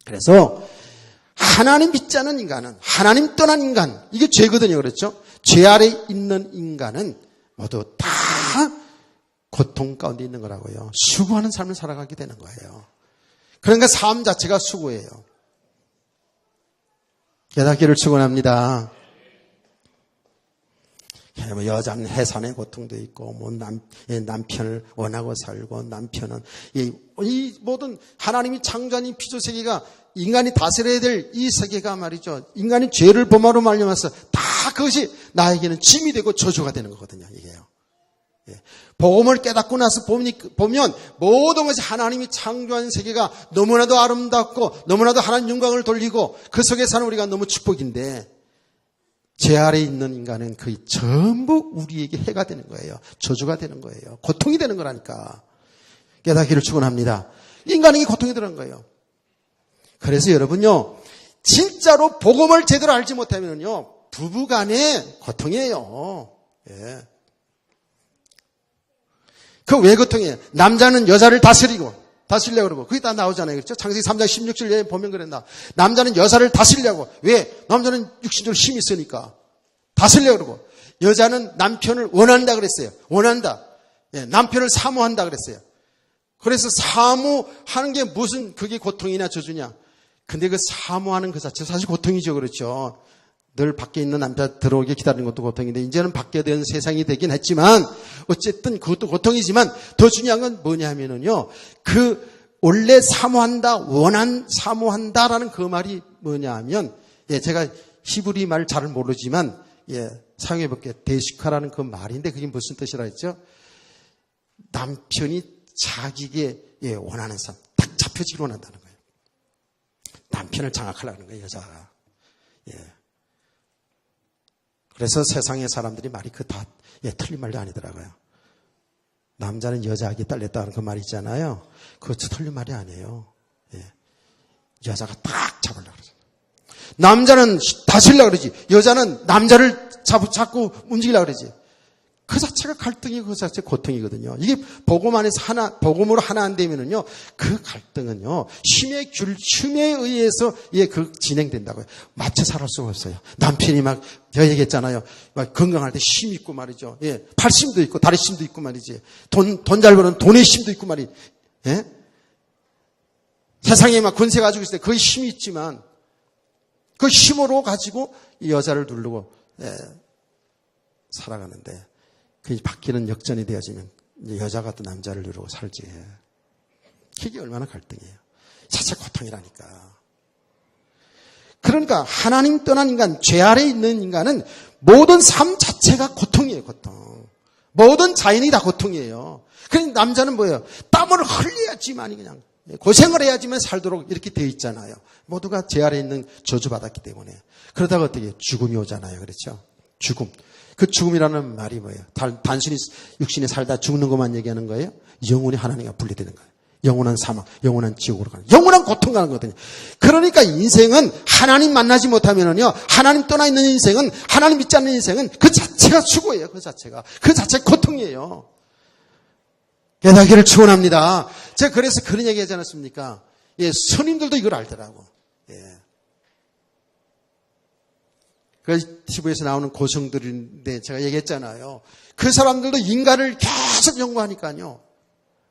그래서 하나님 믿지 않는 인간은 하나님 떠난 인간 이게 죄거든요. 그렇죠? 죄 아래 있는 인간은 모두 다 고통 가운데 있는 거라고요. 수고하는 삶을 살아가게 되는 거예요. 그러니까 삶 자체가 수고예요. 깨닫기를 축원합니다. 여자는 해산의 고통도 있고, 남편을 원하고 살고, 남편은, 이 모든 하나님이 창조한 이 피조 세계가 인간이 다스려야 될 이 세계가 말이죠. 인간이 죄를 범하로 말미암아서 다 그것이 나에게는 짐이 되고 저주가 되는 거거든요, 이게요. 복음을 깨닫고 나서 보면 모든 것이 하나님이 창조한 세계가 너무나도 아름답고, 너무나도 하나님 영광을 돌리고, 그 속에 사는 우리가 너무 축복인데, 죄 아래에 있는 인간은 거의 전부 우리에게 해가 되는 거예요. 저주가 되는 거예요. 고통이 되는 거라니까. 깨닫기를 축원합니다. 인간에게 고통이 들어간 거예요. 그래서 여러분요, 진짜로 복음을 제대로 알지 못하면요, 부부간에 고통이에요. 그 왜 고통이에요? 남자는 여자를 다스리려고 그게 다 나오잖아요. 그렇죠? 창세기 3장 16절에 보면 그랬나. 남자는 여자를 다스리려고. 왜? 남자는 육신적으로 힘이 있으니까. 다스리려고 그러고. 여자는 남편을 원한다 그랬어요. 원한다. 남편을 사모한다 그랬어요. 그래서 사모하는 게 무슨 그게 고통이냐 저주냐. 근데 그 사모하는 그 자체 사실 고통이죠. 그렇죠? 늘 밖에 있는 남자 들어오게 기다리는 것도 고통인데 이제는 밖에 된 세상이 되긴 했지만 어쨌든 그것도 고통이지만 더 중요한 건 뭐냐면은요. 그 원래 사모한다라는 그 말이 뭐냐면 제가 히브리 말 잘 모르지만 사용해 볼게요. 데시카라는 그 말인데 그게 무슨 뜻이라 했죠? 남편이 자기에게 원하는 사람 딱 잡혀지길 원한다는 거예요. 남편을 장악하려는 거예요, 여자가. 그래서 세상의 사람들이 말이 다 틀린 말도 아니더라고요. 남자는 여자에게 딸렸다는 그 말이 있잖아요. 그것도 틀린 말이 아니에요. 여자가 딱 잡으려고 그러죠. 남자는 다스리려고 그러지. 여자는 남자를 자꾸 움직이려고 그러지. 그 자체가 갈등이 그 자체 고통이거든요. 이게 복음 안에서 복음으로 하나 안 되면은요, 그 갈등은요, 힘에 의해서 진행된다고요. 맞춰 살할 수가 없어요. 남편이 제가 얘기했잖아요. 건강할 때 힘 있고 말이죠. 팔심도 있고, 다리심도 있고 말이지. 돈 잘 버는 돈의 힘도 있고 말이지. 세상에 권세 가지고 있을 때 그 힘이 있지만, 그 힘으로 가지고 이 여자를 누르고, 살아가는데, 그 바뀌는 역전이 되어지면 여자가 또 남자를 누르고 살지. 이게 얼마나 갈등이에요. 자체 고통이라니까. 그러니까 하나님 떠난 인간, 죄 아래에 있는 인간은 모든 삶 자체가 고통이에요. 고통. 모든 자연이 다 고통이에요. 그러니까 남자는 뭐예요? 땀을 흘려야지만이 그냥 고생을 해야지만 살도록 이렇게 되어 있잖아요. 모두가 죄 아래에 있는 저주받았기 때문에. 그러다가 어떻게 죽음이 오잖아요. 그렇죠? 죽음. 그 죽음이라는 말이 뭐예요? 단순히 육신에 살다 죽는 것만 얘기하는 거예요? 영혼이 하나님과 분리되는 거예요. 영원한 사망, 영원한 지옥으로 가는, 영원한 고통 가는 거거든요. 그러니까 인생은 하나님 만나지 못하면은요, 하나님 떠나 있는 인생은, 하나님 믿지 않는 인생은 그 자체가 수고예요. 그 자체가 고통이에요. 깨닫기를 축원합니다. 제가 그래서 그런 얘기 하지 않았습니까? 예, 스님들도 이걸 알더라고. 예. 그 TV에서 나오는 고성들인데 제가 얘기했잖아요. 그 사람들도 인간을 계속 연구하니까요.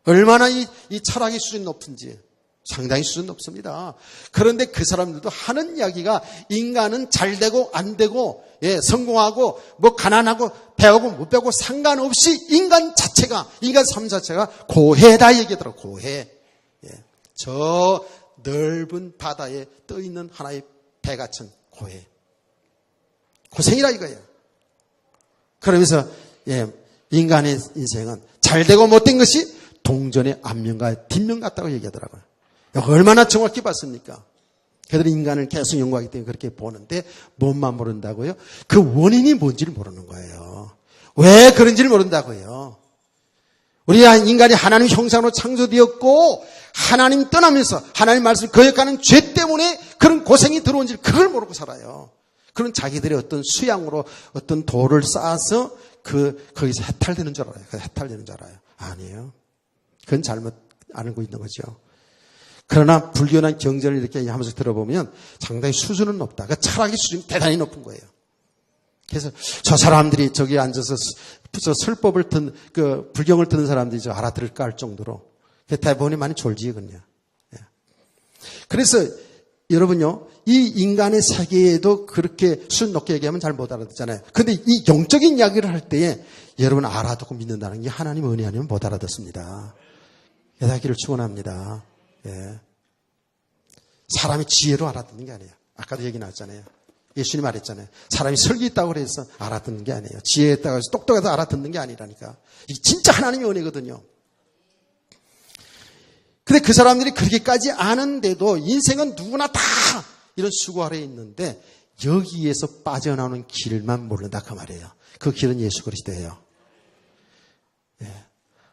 얼마나 이 철학의 수준이 높은지 상당히 수준 높습니다. 그런데 그 사람들도 하는 이야기가 인간은 잘 되고 안 되고, 예, 성공하고 뭐 가난하고 배우고 못 배우고 상관없이 인간 삶 자체가 고해다 얘기하더라고요. 고해. 예. 저 넓은 바다에 떠 있는 하나의 배 같은 고해. 고생이라 이거예요. 그러면서 예, 인간의 인생은 잘되고 못된 것이 동전의 앞면과 뒷면 같다고 얘기하더라고요. 얼마나 정확히 봤습니까? 그들은 인간을 계속 연구하기 때문에 그렇게 보는데 뭔만 모른다고요? 그 원인이 뭔지를 모르는 거예요. 왜 그런지를 모른다고요. 우리 인간이 하나님 형상으로 창조되었고 하나님 떠나면서 하나님 말씀을 거역하는 죄 때문에 그런 고생이 들어온지를 그걸 모르고 살아요. 그런 자기들의 어떤 수양으로 어떤 도를 쌓아서 거기서 해탈되는 줄 알아요. 해탈되는 줄 알아요. 아니에요. 그건 잘못 알고 있는 거죠. 그러나 불교나 경전을 이렇게 하면서 들어보면 상당히 수준은 높다. 그 철학의 수준이 대단히 높은 거예요. 그래서 저 사람들이 저기 앉아서 설법을 불경을 듣는 사람들이 저 알아들을까 할 정도로 대부분이 많이 졸지거든요. 그래서 여러분요, 이 인간의 세계에도 그렇게 수준 높게 얘기하면 잘 못 알아듣잖아요. 근데 이 영적인 이야기를 할 때에 여러분 알아듣고 믿는다는 게 하나님 은혜 아니면 못 알아듣습니다. 깨닫기를 축원합니다. 예. 사람이 지혜로 알아듣는 게 아니에요. 아까도 얘기 나왔잖아요. 예수님 말했잖아요. 사람이 설기 있다고 그래서 알아듣는 게 아니에요. 지혜 있다고 해서 똑똑해서 알아듣는 게 아니라니까. 이게 진짜 하나님의 은혜거든요. 근데 그 사람들이 그렇게까지 아는데도 인생은 누구나 다 이런 수고 아래에 있는데 여기에서 빠져나오는 길만 모른다 그 말이에요. 그 길은 예수 그리스도예요. 예.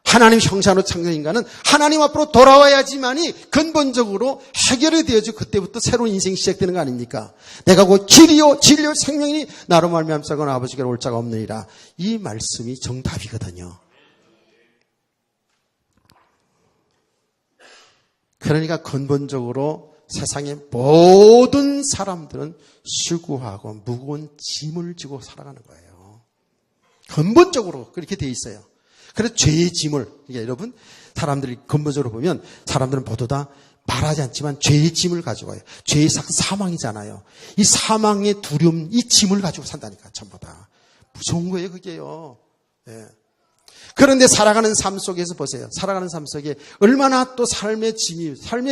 하나님 형상으로 창조된 인간은 하나님 앞으로 돌아와야지만이 근본적으로 해결이 되어지고 그때부터 새로운 인생이 시작되는 거 아닙니까? 내가 곧 길이요 진리요 생명이니 나로 말미암사거나 아버지께로 올 자가 없느니라. 이 말씀이 정답이거든요. 그러니까 근본적으로 세상의 모든 사람들은 수고하고 무거운 짐을 지고 살아가는 거예요. 근본적으로 그렇게 돼 있어요. 그래서 죄의 짐을, 그러니까 여러분, 사람들이 근본적으로 보면 사람들은 모두 다 말하지 않지만 죄의 짐을 가지고 와요. 죄의 사망이잖아요. 이 사망의 두려움, 이 짐을 가지고 산다니까, 전부 다. 무서운 거예요, 그게요. 예. 그런데 살아가는 삶 속에서 보세요. 살아가는 삶 속에 얼마나 또 삶의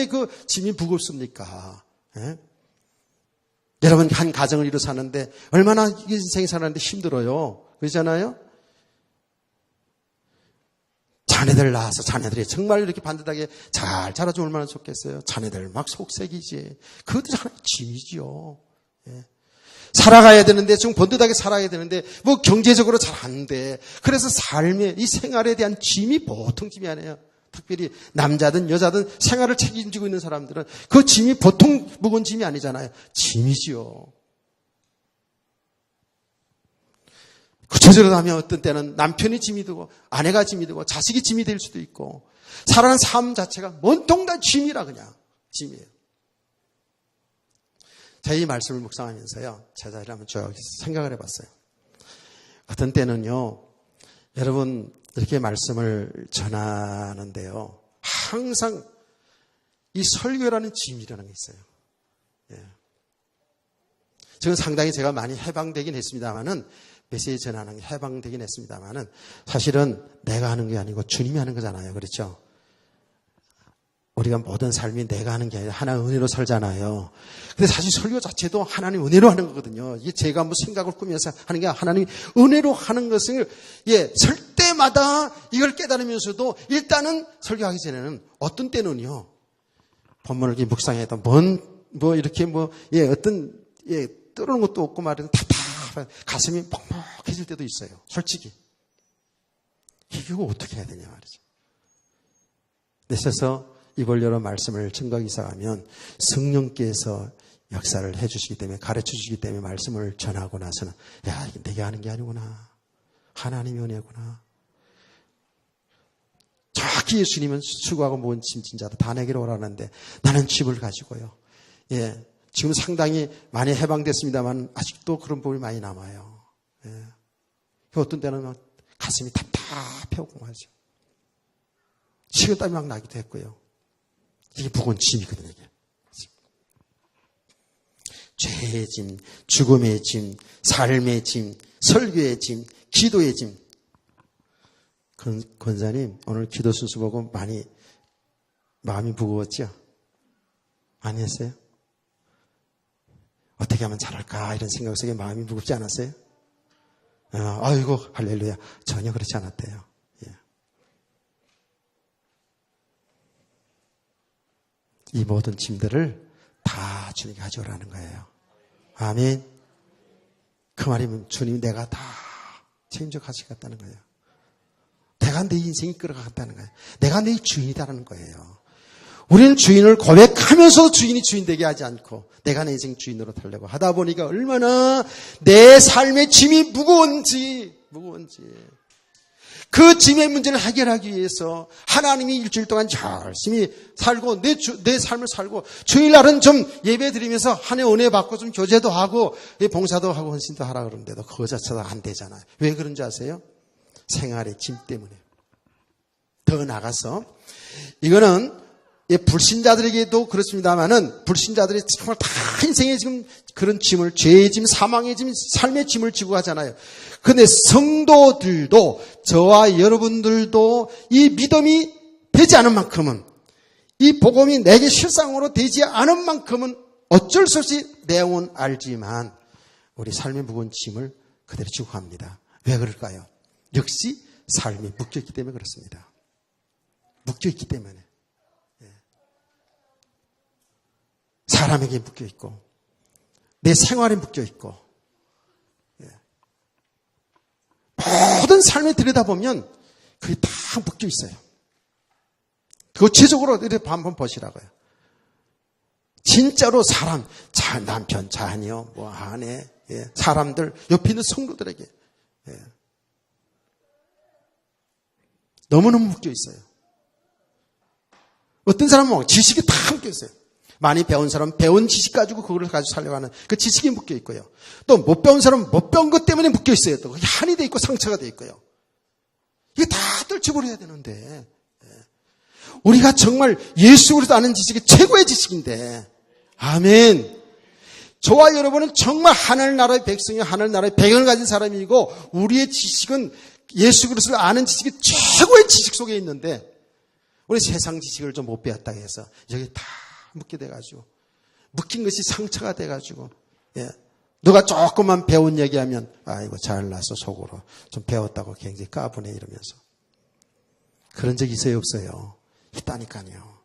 그 짐이 무겁습니까? 예? 여러분, 한 가정을 이루어 사는데 얼마나 인생이 살아가는데 힘들어요. 그렇잖아요? 자녀들 낳아서 자녀들이 정말 이렇게 반듯하게 잘 자라주면 얼마나 좋겠어요. 자녀들 막 속색이지. 그것도 하나의 짐이지요. 예. 살아가야 되는데, 좀 번듯하게 살아야 되는데, 뭐 경제적으로 잘 안 돼. 그래서 삶의, 이 생활에 대한 짐이 보통 짐이 아니에요. 특별히 남자든 여자든 생활을 책임지고 있는 사람들은 그 짐이 보통 무거운 짐이 아니잖아요. 짐이지요. 구체적으로 하면 어떤 때는 남편이 짐이 되고, 아내가 짐이 되고, 자식이 짐이 될 수도 있고, 살아가는 삶 자체가 온통 다 짐이라 그냥. 짐이에요. 제가 이 말씀을 묵상하면서요, 제자리를 한번 쭉 생각을 해봤어요. 어떤 때는요, 여러분, 이렇게 말씀을 전하는데요, 항상 이 설교라는 짐이라는 게 있어요. 예. 지금 상당히 제가 많이 해방되긴 했습니다만은, 메시지 전하는 게 해방되긴 했습니다만은, 사실은 내가 하는 게 아니고 주님이 하는 거잖아요. 그렇죠? 우리가 모든 삶이 내가 하는 게 아니라 하나의 은혜로 살잖아요. 근데 사실 설교 자체도 하나님 은혜로 하는 거거든요. 이게 제가 뭐 생각을 꾸면서 하는 게 하나님 은혜로 하는 것을, 예, 설 때마다 이걸 깨달으면서도 일단은 설교하기 전에는 어떤 때는요, 본문을 이렇게 묵상해도 어떤, 떠오르는 것도 없고 말이야. 답답한 가슴이 뻑뻑해질 때도 있어요. 솔직히. 이거 어떻게 해야 되냐 말이죠. 그래서 입을 열어 말씀을 증거하기 시작하면 성령께서 역사를 해주시기 때문에, 가르쳐주시기 때문에 말씀을 전하고 나서는 야, 이게 내가 하는 게 아니구나. 하나님의 은혜구나. 정확히 예수님은 수고하고 모은 짐진 자도 다 내게로 오라는데 나는 짐을 가지고요. 예, 지금 상당히 많이 해방됐습니다만 아직도 그런 부분이 많이 남아요. 예. 어떤 때는 가슴이 답답해오고 하죠. 식은땀이 막 나기도 했고요. 이게 무거운 짐이거든요. 이게. 죄의 짐, 죽음의 짐, 삶의 짐, 설교의 짐, 기도의 짐. 권사님, 오늘 기도 순서 보고 많이 마음이 무거웠죠? 많이 했어요? 어떻게 하면 잘할까 이런 생각 속에 마음이 무겁지 않았어요? 아이고 할렐루야. 전혀 그렇지 않았대요. 예. 이 모든 짐들을 다 주님께 가져오라는 거예요. 아멘. 그 말이면 주님이 내가 다 책임져 가시겠다는 거예요. 내가 내 인생이 끌어가겠다는 거예요. 내가 내 주인이다라는 거예요. 우리는 주인을 고백하면서도 주인이 주인 되게 하지 않고 내가 내 인생 주인으로 살려고 하다 보니까 얼마나 내 삶의 짐이 무거운지 그 짐의 문제를 해결하기 위해서 하나님이 일주일 동안 열심히 살고 내 삶을 살고 주일날은 좀 예배 드리면서 한 해 은혜 받고 좀 교제도 하고 봉사도 하고 헌신도 하라 그러는데도 그거 자체가 안 되잖아요. 왜 그런지 아세요? 생활의 짐 때문에. 더 나가서 이거는 불신자들에게도 그렇습니다만은 불신자들이 정말 다 인생에 지금 그런 짐을, 죄의 짐, 사망의 짐, 삶의 짐을 지고 가잖아요. 그런데 성도들도 저와 여러분들도 이 믿음이 되지 않은 만큼은, 이 복음이 내게 실상으로 되지 않은 만큼은 어쩔 수 없이 내용은 알지만 우리 삶의 무거운 짐을 그대로 지고 갑니다. 왜 그럴까요? 역시 삶이 묶여있기 때문에 그렇습니다. 묶여있기 때문에. 사람에게 묶여있고 내 생활에 묶여있고 모든 삶을 들여다보면 그게 다 묶여있어요. 구체적으로 한번 보시라고요. 진짜로 사람, 남편, 자녀, 아내, 사람들, 옆에 있는 성도들에게 너무너무 묶여있어요. 어떤 사람은 지식이 다 묶여있어요. 많이 배운 사람은 배운 지식 가지고 그걸 가지고 살려가는 그 지식이 묶여 있고요. 또 못 배운 사람은 못 배운 것 때문에 묶여 있어요. 또 한이 돼 있고 상처가 돼 있고요. 이게 다 떨쳐버려야 되는데 우리가 정말 예수 그리스도 아는 지식이 최고의 지식인데 아멘. 저와 여러분은 정말 하늘나라의 백성이요 하늘나라의 배경을 가진 사람이고 우리의 지식은 예수 그리스도를 아는 지식이 최고의 지식 속에 있는데 우리 세상 지식을 좀 못 배웠다 해서 여기 다 묶게 돼가지고 묶인 것이 상처가 돼가지고 누가 조금만 배운 얘기하면 아이고 잘나서 속으로 좀 배웠다고 굉장히 까부네 이러면서 그런 적 있어요 없어요? 있다니까요.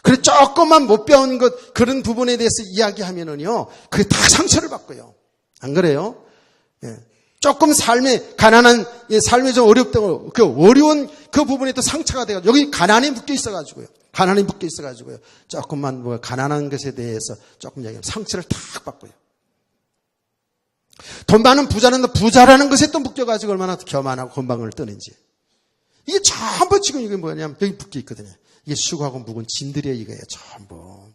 그래 조금만 못 배운 것 그런 부분에 대해서 이야기하면은요 그게 다 상처를 받고요. 안 그래요? 조금 삶에 가난한 삶이 좀 어렵다고 그 어려운 그 부분에 또 상처가 돼가지고 여기 가난에 묶여 있어가지고요. 가난에 묶여 있어가지고요. 조금만 뭐 가난한 것에 대해서 조금 얘기하면 상처를 탁 받고요. 돈 많은 부자는 부자라는 것에 또 묶여가지고 얼마나 교만하고 건방을 떠는지. 이게 전부 지금 이게 뭐냐면 여기 묶여 있거든요. 이게 수고하고 묵은 짐들이에요 이거예요. 전부.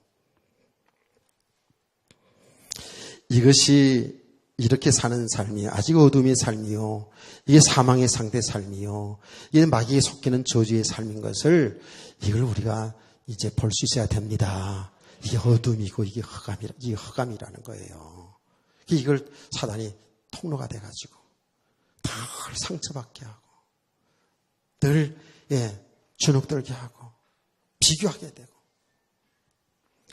이것이 이렇게 사는 삶이 아직 어둠의 삶이요. 이게 사망의 상대 삶이요. 이게 마귀에 속기는 저주의 삶인 것을 이걸 우리가 이제 볼 수 있어야 됩니다. 이게 어둠이고 이게 흑암이라는 거예요. 이걸 사단이 통로가 돼가지고 늘 상처받게 하고 늘 주눅들게 하고 비교하게 되고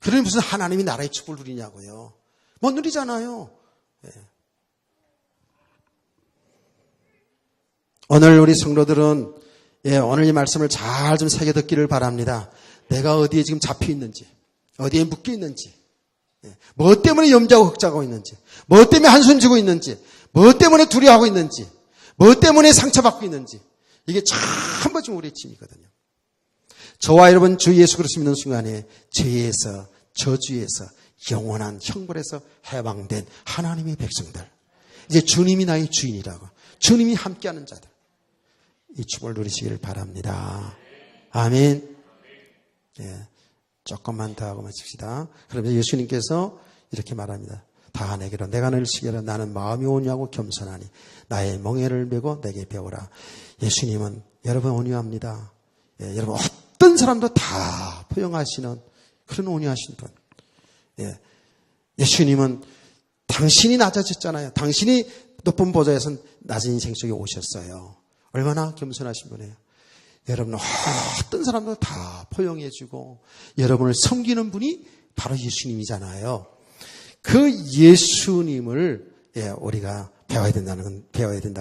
그러니 무슨 하나님이 나라의 축복을 누리냐고요. 못 누리잖아요. 오늘 우리 성도들은 오늘 이 말씀을 잘 좀 새겨 듣기를 바랍니다. 내가 어디에 지금 잡혀 있는지, 어디에 묶여 있는지, 뭐 때문에 염자고 흑자고 있는지, 뭐 때문에 한숨 지고 있는지, 뭐 때문에 두려워하고 있는지, 뭐 때문에 상처받고 있는지 이게 전부 지금 우리의 짐이거든요. 저와 여러분 주 예수 그리스도 믿는 순간에 죄에서, 저주에서, 영원한 형벌에서 해방된 하나님의 백성들. 이제 주님이 나의 주인이라고. 주님이 함께하는 자들. 이 축복을 누리시기를 바랍니다. 아멘. 예, 조금만 더 하고 마칩시다. 그러면서 예수님께서 이렇게 말합니다. 다 내게로 내가 너를 시기하라. 나는 마음이 온유하고 겸손하니 나의 멍에를 메고 내게 배우라. 예수님은 여러분 온유합니다. 예, 여러분 어떤 사람도 다 포용하시는 그런 온유하신 분. 예, 예수님은 당신이 낮아졌잖아요. 당신이 높은 보좌에서 낮은 인생 속에 오셨어요. 얼마나 겸손하신 분이에요. 여러분 어떤 사람도 다 포용해주고 여러분을 섬기는 분이 바로 예수님이잖아요. 그 예수님을 우리가 배워야 된다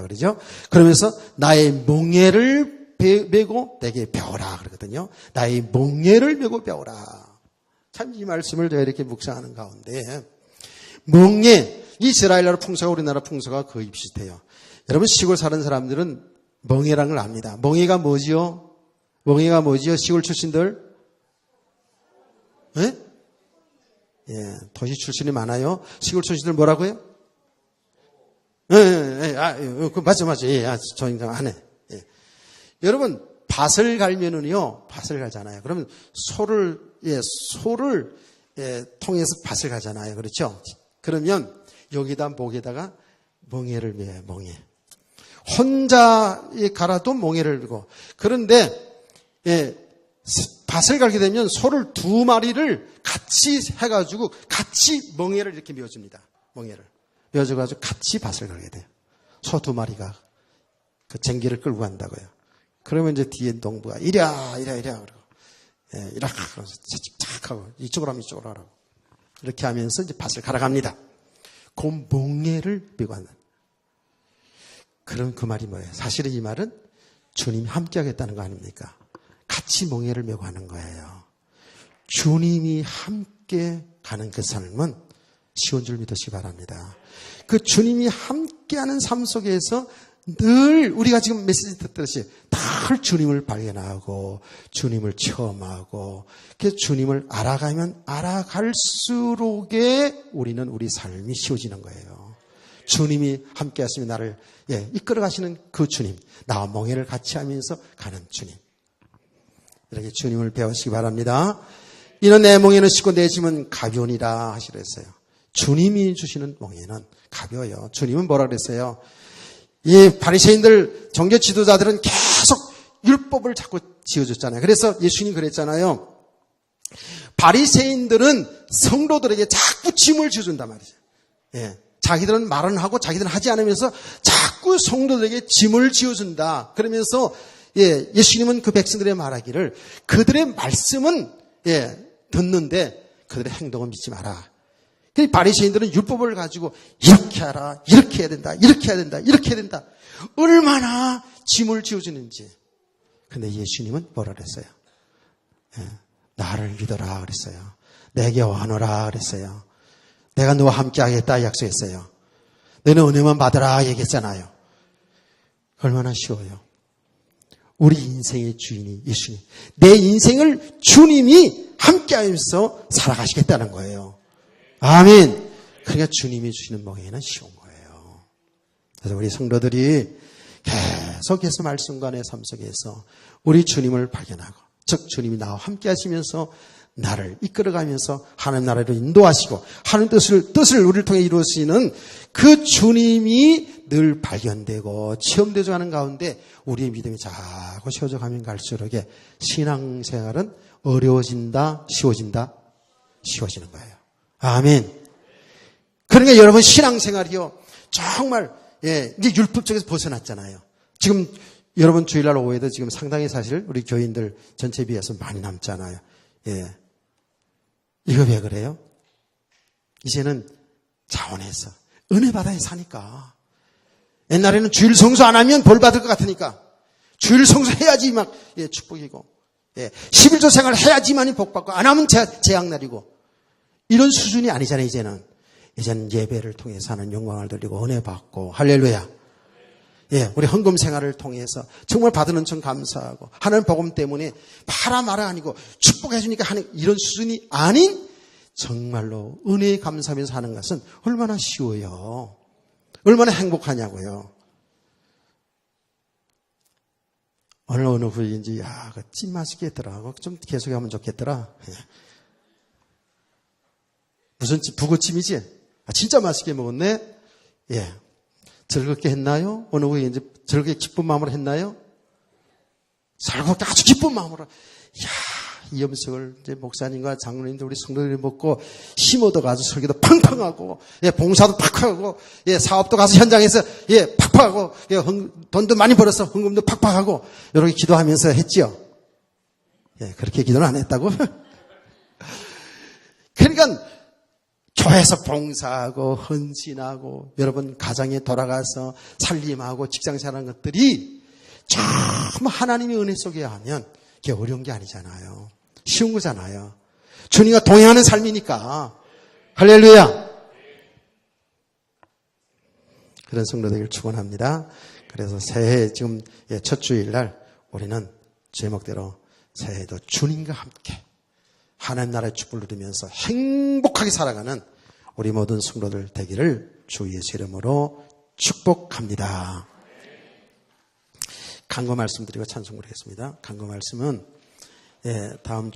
그러죠. 그러면서 나의 멍에를 메고 내게 배워라 그러거든요. 나의 멍에를 메고 배워라. 참 이 말씀을 제가 이렇게 묵상하는 가운데 멍에, 이스라엘 나라 풍서가 우리나라 풍서가 거의 비슷해요. 여러분 시골 사는 사람들은 멍에라는 걸 압니다. 멍에가 뭐지요? 멍에가 뭐지요? 시골 출신들? 예? 예, 도시 출신이 많아요. 시골 출신들 뭐라고요? 맞아. 예, 저 인간 안 해. 예. 여러분, 밭을 갈면은요, 밭을 가잖아요. 그러면 소를 통해서 밭을 가잖아요. 그렇죠? 그러면 여기다 목에다가 멍에를 매요, 멍에. 혼자 갈아도 멍에를 메고. 그런데, 밭을 갈게 되면 소를 두 마리를 같이 해가지고 같이 멍에를 이렇게 메어줍니다. 멍에를. 메어줘가지고 같이 밭을 갈게 돼요. 소 두 마리가 그 쟁기를 끌고 간다고요. 그러면 이제 뒤에 농부가 이랴, 그러고. 이렇게 하면서 착 하고 이쪽으로 하면 이쪽으로 하라고. 이렇게 하면서 이제 밭을 갈아갑니다. 그 멍에를 메고 한다. 그럼 그 말이 뭐예요? 사실은 이 말은 주님이 함께 하겠다는 거 아닙니까? 같이 멍에를 메고 하는 거예요. 주님이 함께 가는 그 삶은 쉬운 줄 믿으시기 바랍니다. 그 주님이 함께하는 삶 속에서 늘 우리가 지금 메시지 듣듯이 늘 주님을 발견하고 주님을 체험하고 그 주님을 알아가면 알아갈수록에 우리는 우리 삶이 쉬워지는 거예요. 주님이 함께 하시면 나를 이끌어 가시는 그 주님, 나와 멍에를 같이 하면서 가는 주님. 이렇게 주님을 배우시기 바랍니다. 이는 내 멍에는 쉽고 내 짐은 가벼우니라 하시라 했어요. 주님이 주시는 멍에는 가벼워요. 주님은 뭐라 그랬어요? 이 바리새인들 종교 지도자들은 계속 율법을 자꾸 지어줬잖아요. 그래서 예수님이 그랬잖아요. 바리새인들은 성도들에게 자꾸 짐을 지어준단 말이죠. 예. 자기들은 말은 하고 자기들은 하지 않으면서 자꾸 성도들에게 짐을 지어준다. 그러면서 예수님은 그 백성들의 말하기를 그들의 말씀은 듣는데 그들의 행동은 믿지 마라. 그 바리새인들은 율법을 가지고 이렇게 하라, 이렇게 해야 된다, 이렇게 해야 된다, 이렇게 해야 된다. 얼마나 짐을 지어주는지. 근데 예수님은 뭐라 그랬어요? 나를 믿어라 그랬어요. 내게 와노라 그랬어요. 내가 너와 함께 하겠다 약속했어요. 너는 은혜만 받으라 얘기했잖아요. 얼마나 쉬워요. 우리 인생의 주인이 예수님. 내 인생을 주님이 함께 하면서 살아가시겠다는 거예요. 아멘. 그러니까 주님이 주시는 멍에는 쉬운 거예요. 그래서 우리 성도들이 계속해서 말씀관의 삶 속에서 우리 주님을 발견하고 즉 주님이 나와 함께 하시면서 나를 이끌어가면서 하나님 나라로 인도하시고 하나님 뜻을 우리를 통해 이루시는 그 주님이 늘 발견되고 체험되어 가는 가운데 우리의 믿음이 자꾸 쉬워져 가면 갈수록 신앙생활은 어려워진다, 쉬워진다, 쉬워지는 거예요. 아멘. 그러니까 여러분 신앙생활이요 정말 이제 율법 쪽에서 벗어났잖아요. 지금 여러분 주일날 오후에도 지금 상당히 사실 우리 교인들 전체에 비해서 많이 남잖아요. 이거 왜 그래요? 이제는 자원해서 은혜 받아야 사니까. 옛날에는 주일 성수 안 하면 벌 받을 것 같으니까 주일 성수 해야지 막 축복이고 11조 생활 해야지만이 복 받고 안 하면 재앙날이고 이런 수준이 아니잖아요. 이제는 예배를 통해서 하는 영광을 돌리고 은혜 받고 할렐루야. 예, 우리 헌금 생활을 통해서 정말 받은 은총 감사하고 하나님 복음 때문에 봐라 마라 아니고 축복해 주니까 하는 이런 수준이 아닌 정말로 은혜에 감사하면서 하는 것은 얼마나 쉬워요. 얼마나 행복하냐고요. 어느 부위인지 그 찜 맛있겠더라. 좀 계속하면 좋겠더라. 예. 무슨 찜? 북어찜이지? 진짜 맛있게 먹었네. 예. 즐겁게 했나요? 어느 부위인지 즐겁게 기쁜 마음으로 했나요? 즐겁게 아주 기쁜 마음으로. 이 음식을 이제 목사님과 장로님들 우리 성도들이 먹고 힘 얻어가지고 설교도 팡팡하고, 예, 봉사도 팍팍하고, 예, 사업도 가서 현장에서, 예, 팍팍하고, 예, 돈도 많이 벌어서 헌금도 팍팍하고, 이렇게 기도하면서 했지요. 예, 그렇게 기도는 안 했다고? 그러니까, 교회에서 봉사하고, 헌신하고, 여러분 가정에 돌아가서 살림하고, 직장생활하는 것들이 참 하나님의 은혜 속에 하면, 그게 어려운 게 아니잖아요. 쉬운 거잖아요. 주님과 동행하는 삶이니까. 할렐루야. 그런 성도 되기를 축원합니다. 그래서 새해 지금 첫 주일날 우리는 제목대로 새해도 주님과 함께 하나님 나라의 축복을 누리면서 행복하게 살아가는 우리 모든 성도들 되기를 주 예수 이름으로 축복합니다. 간구 말씀 드리고 찬송 부르겠습니다. 간구 말씀은 다음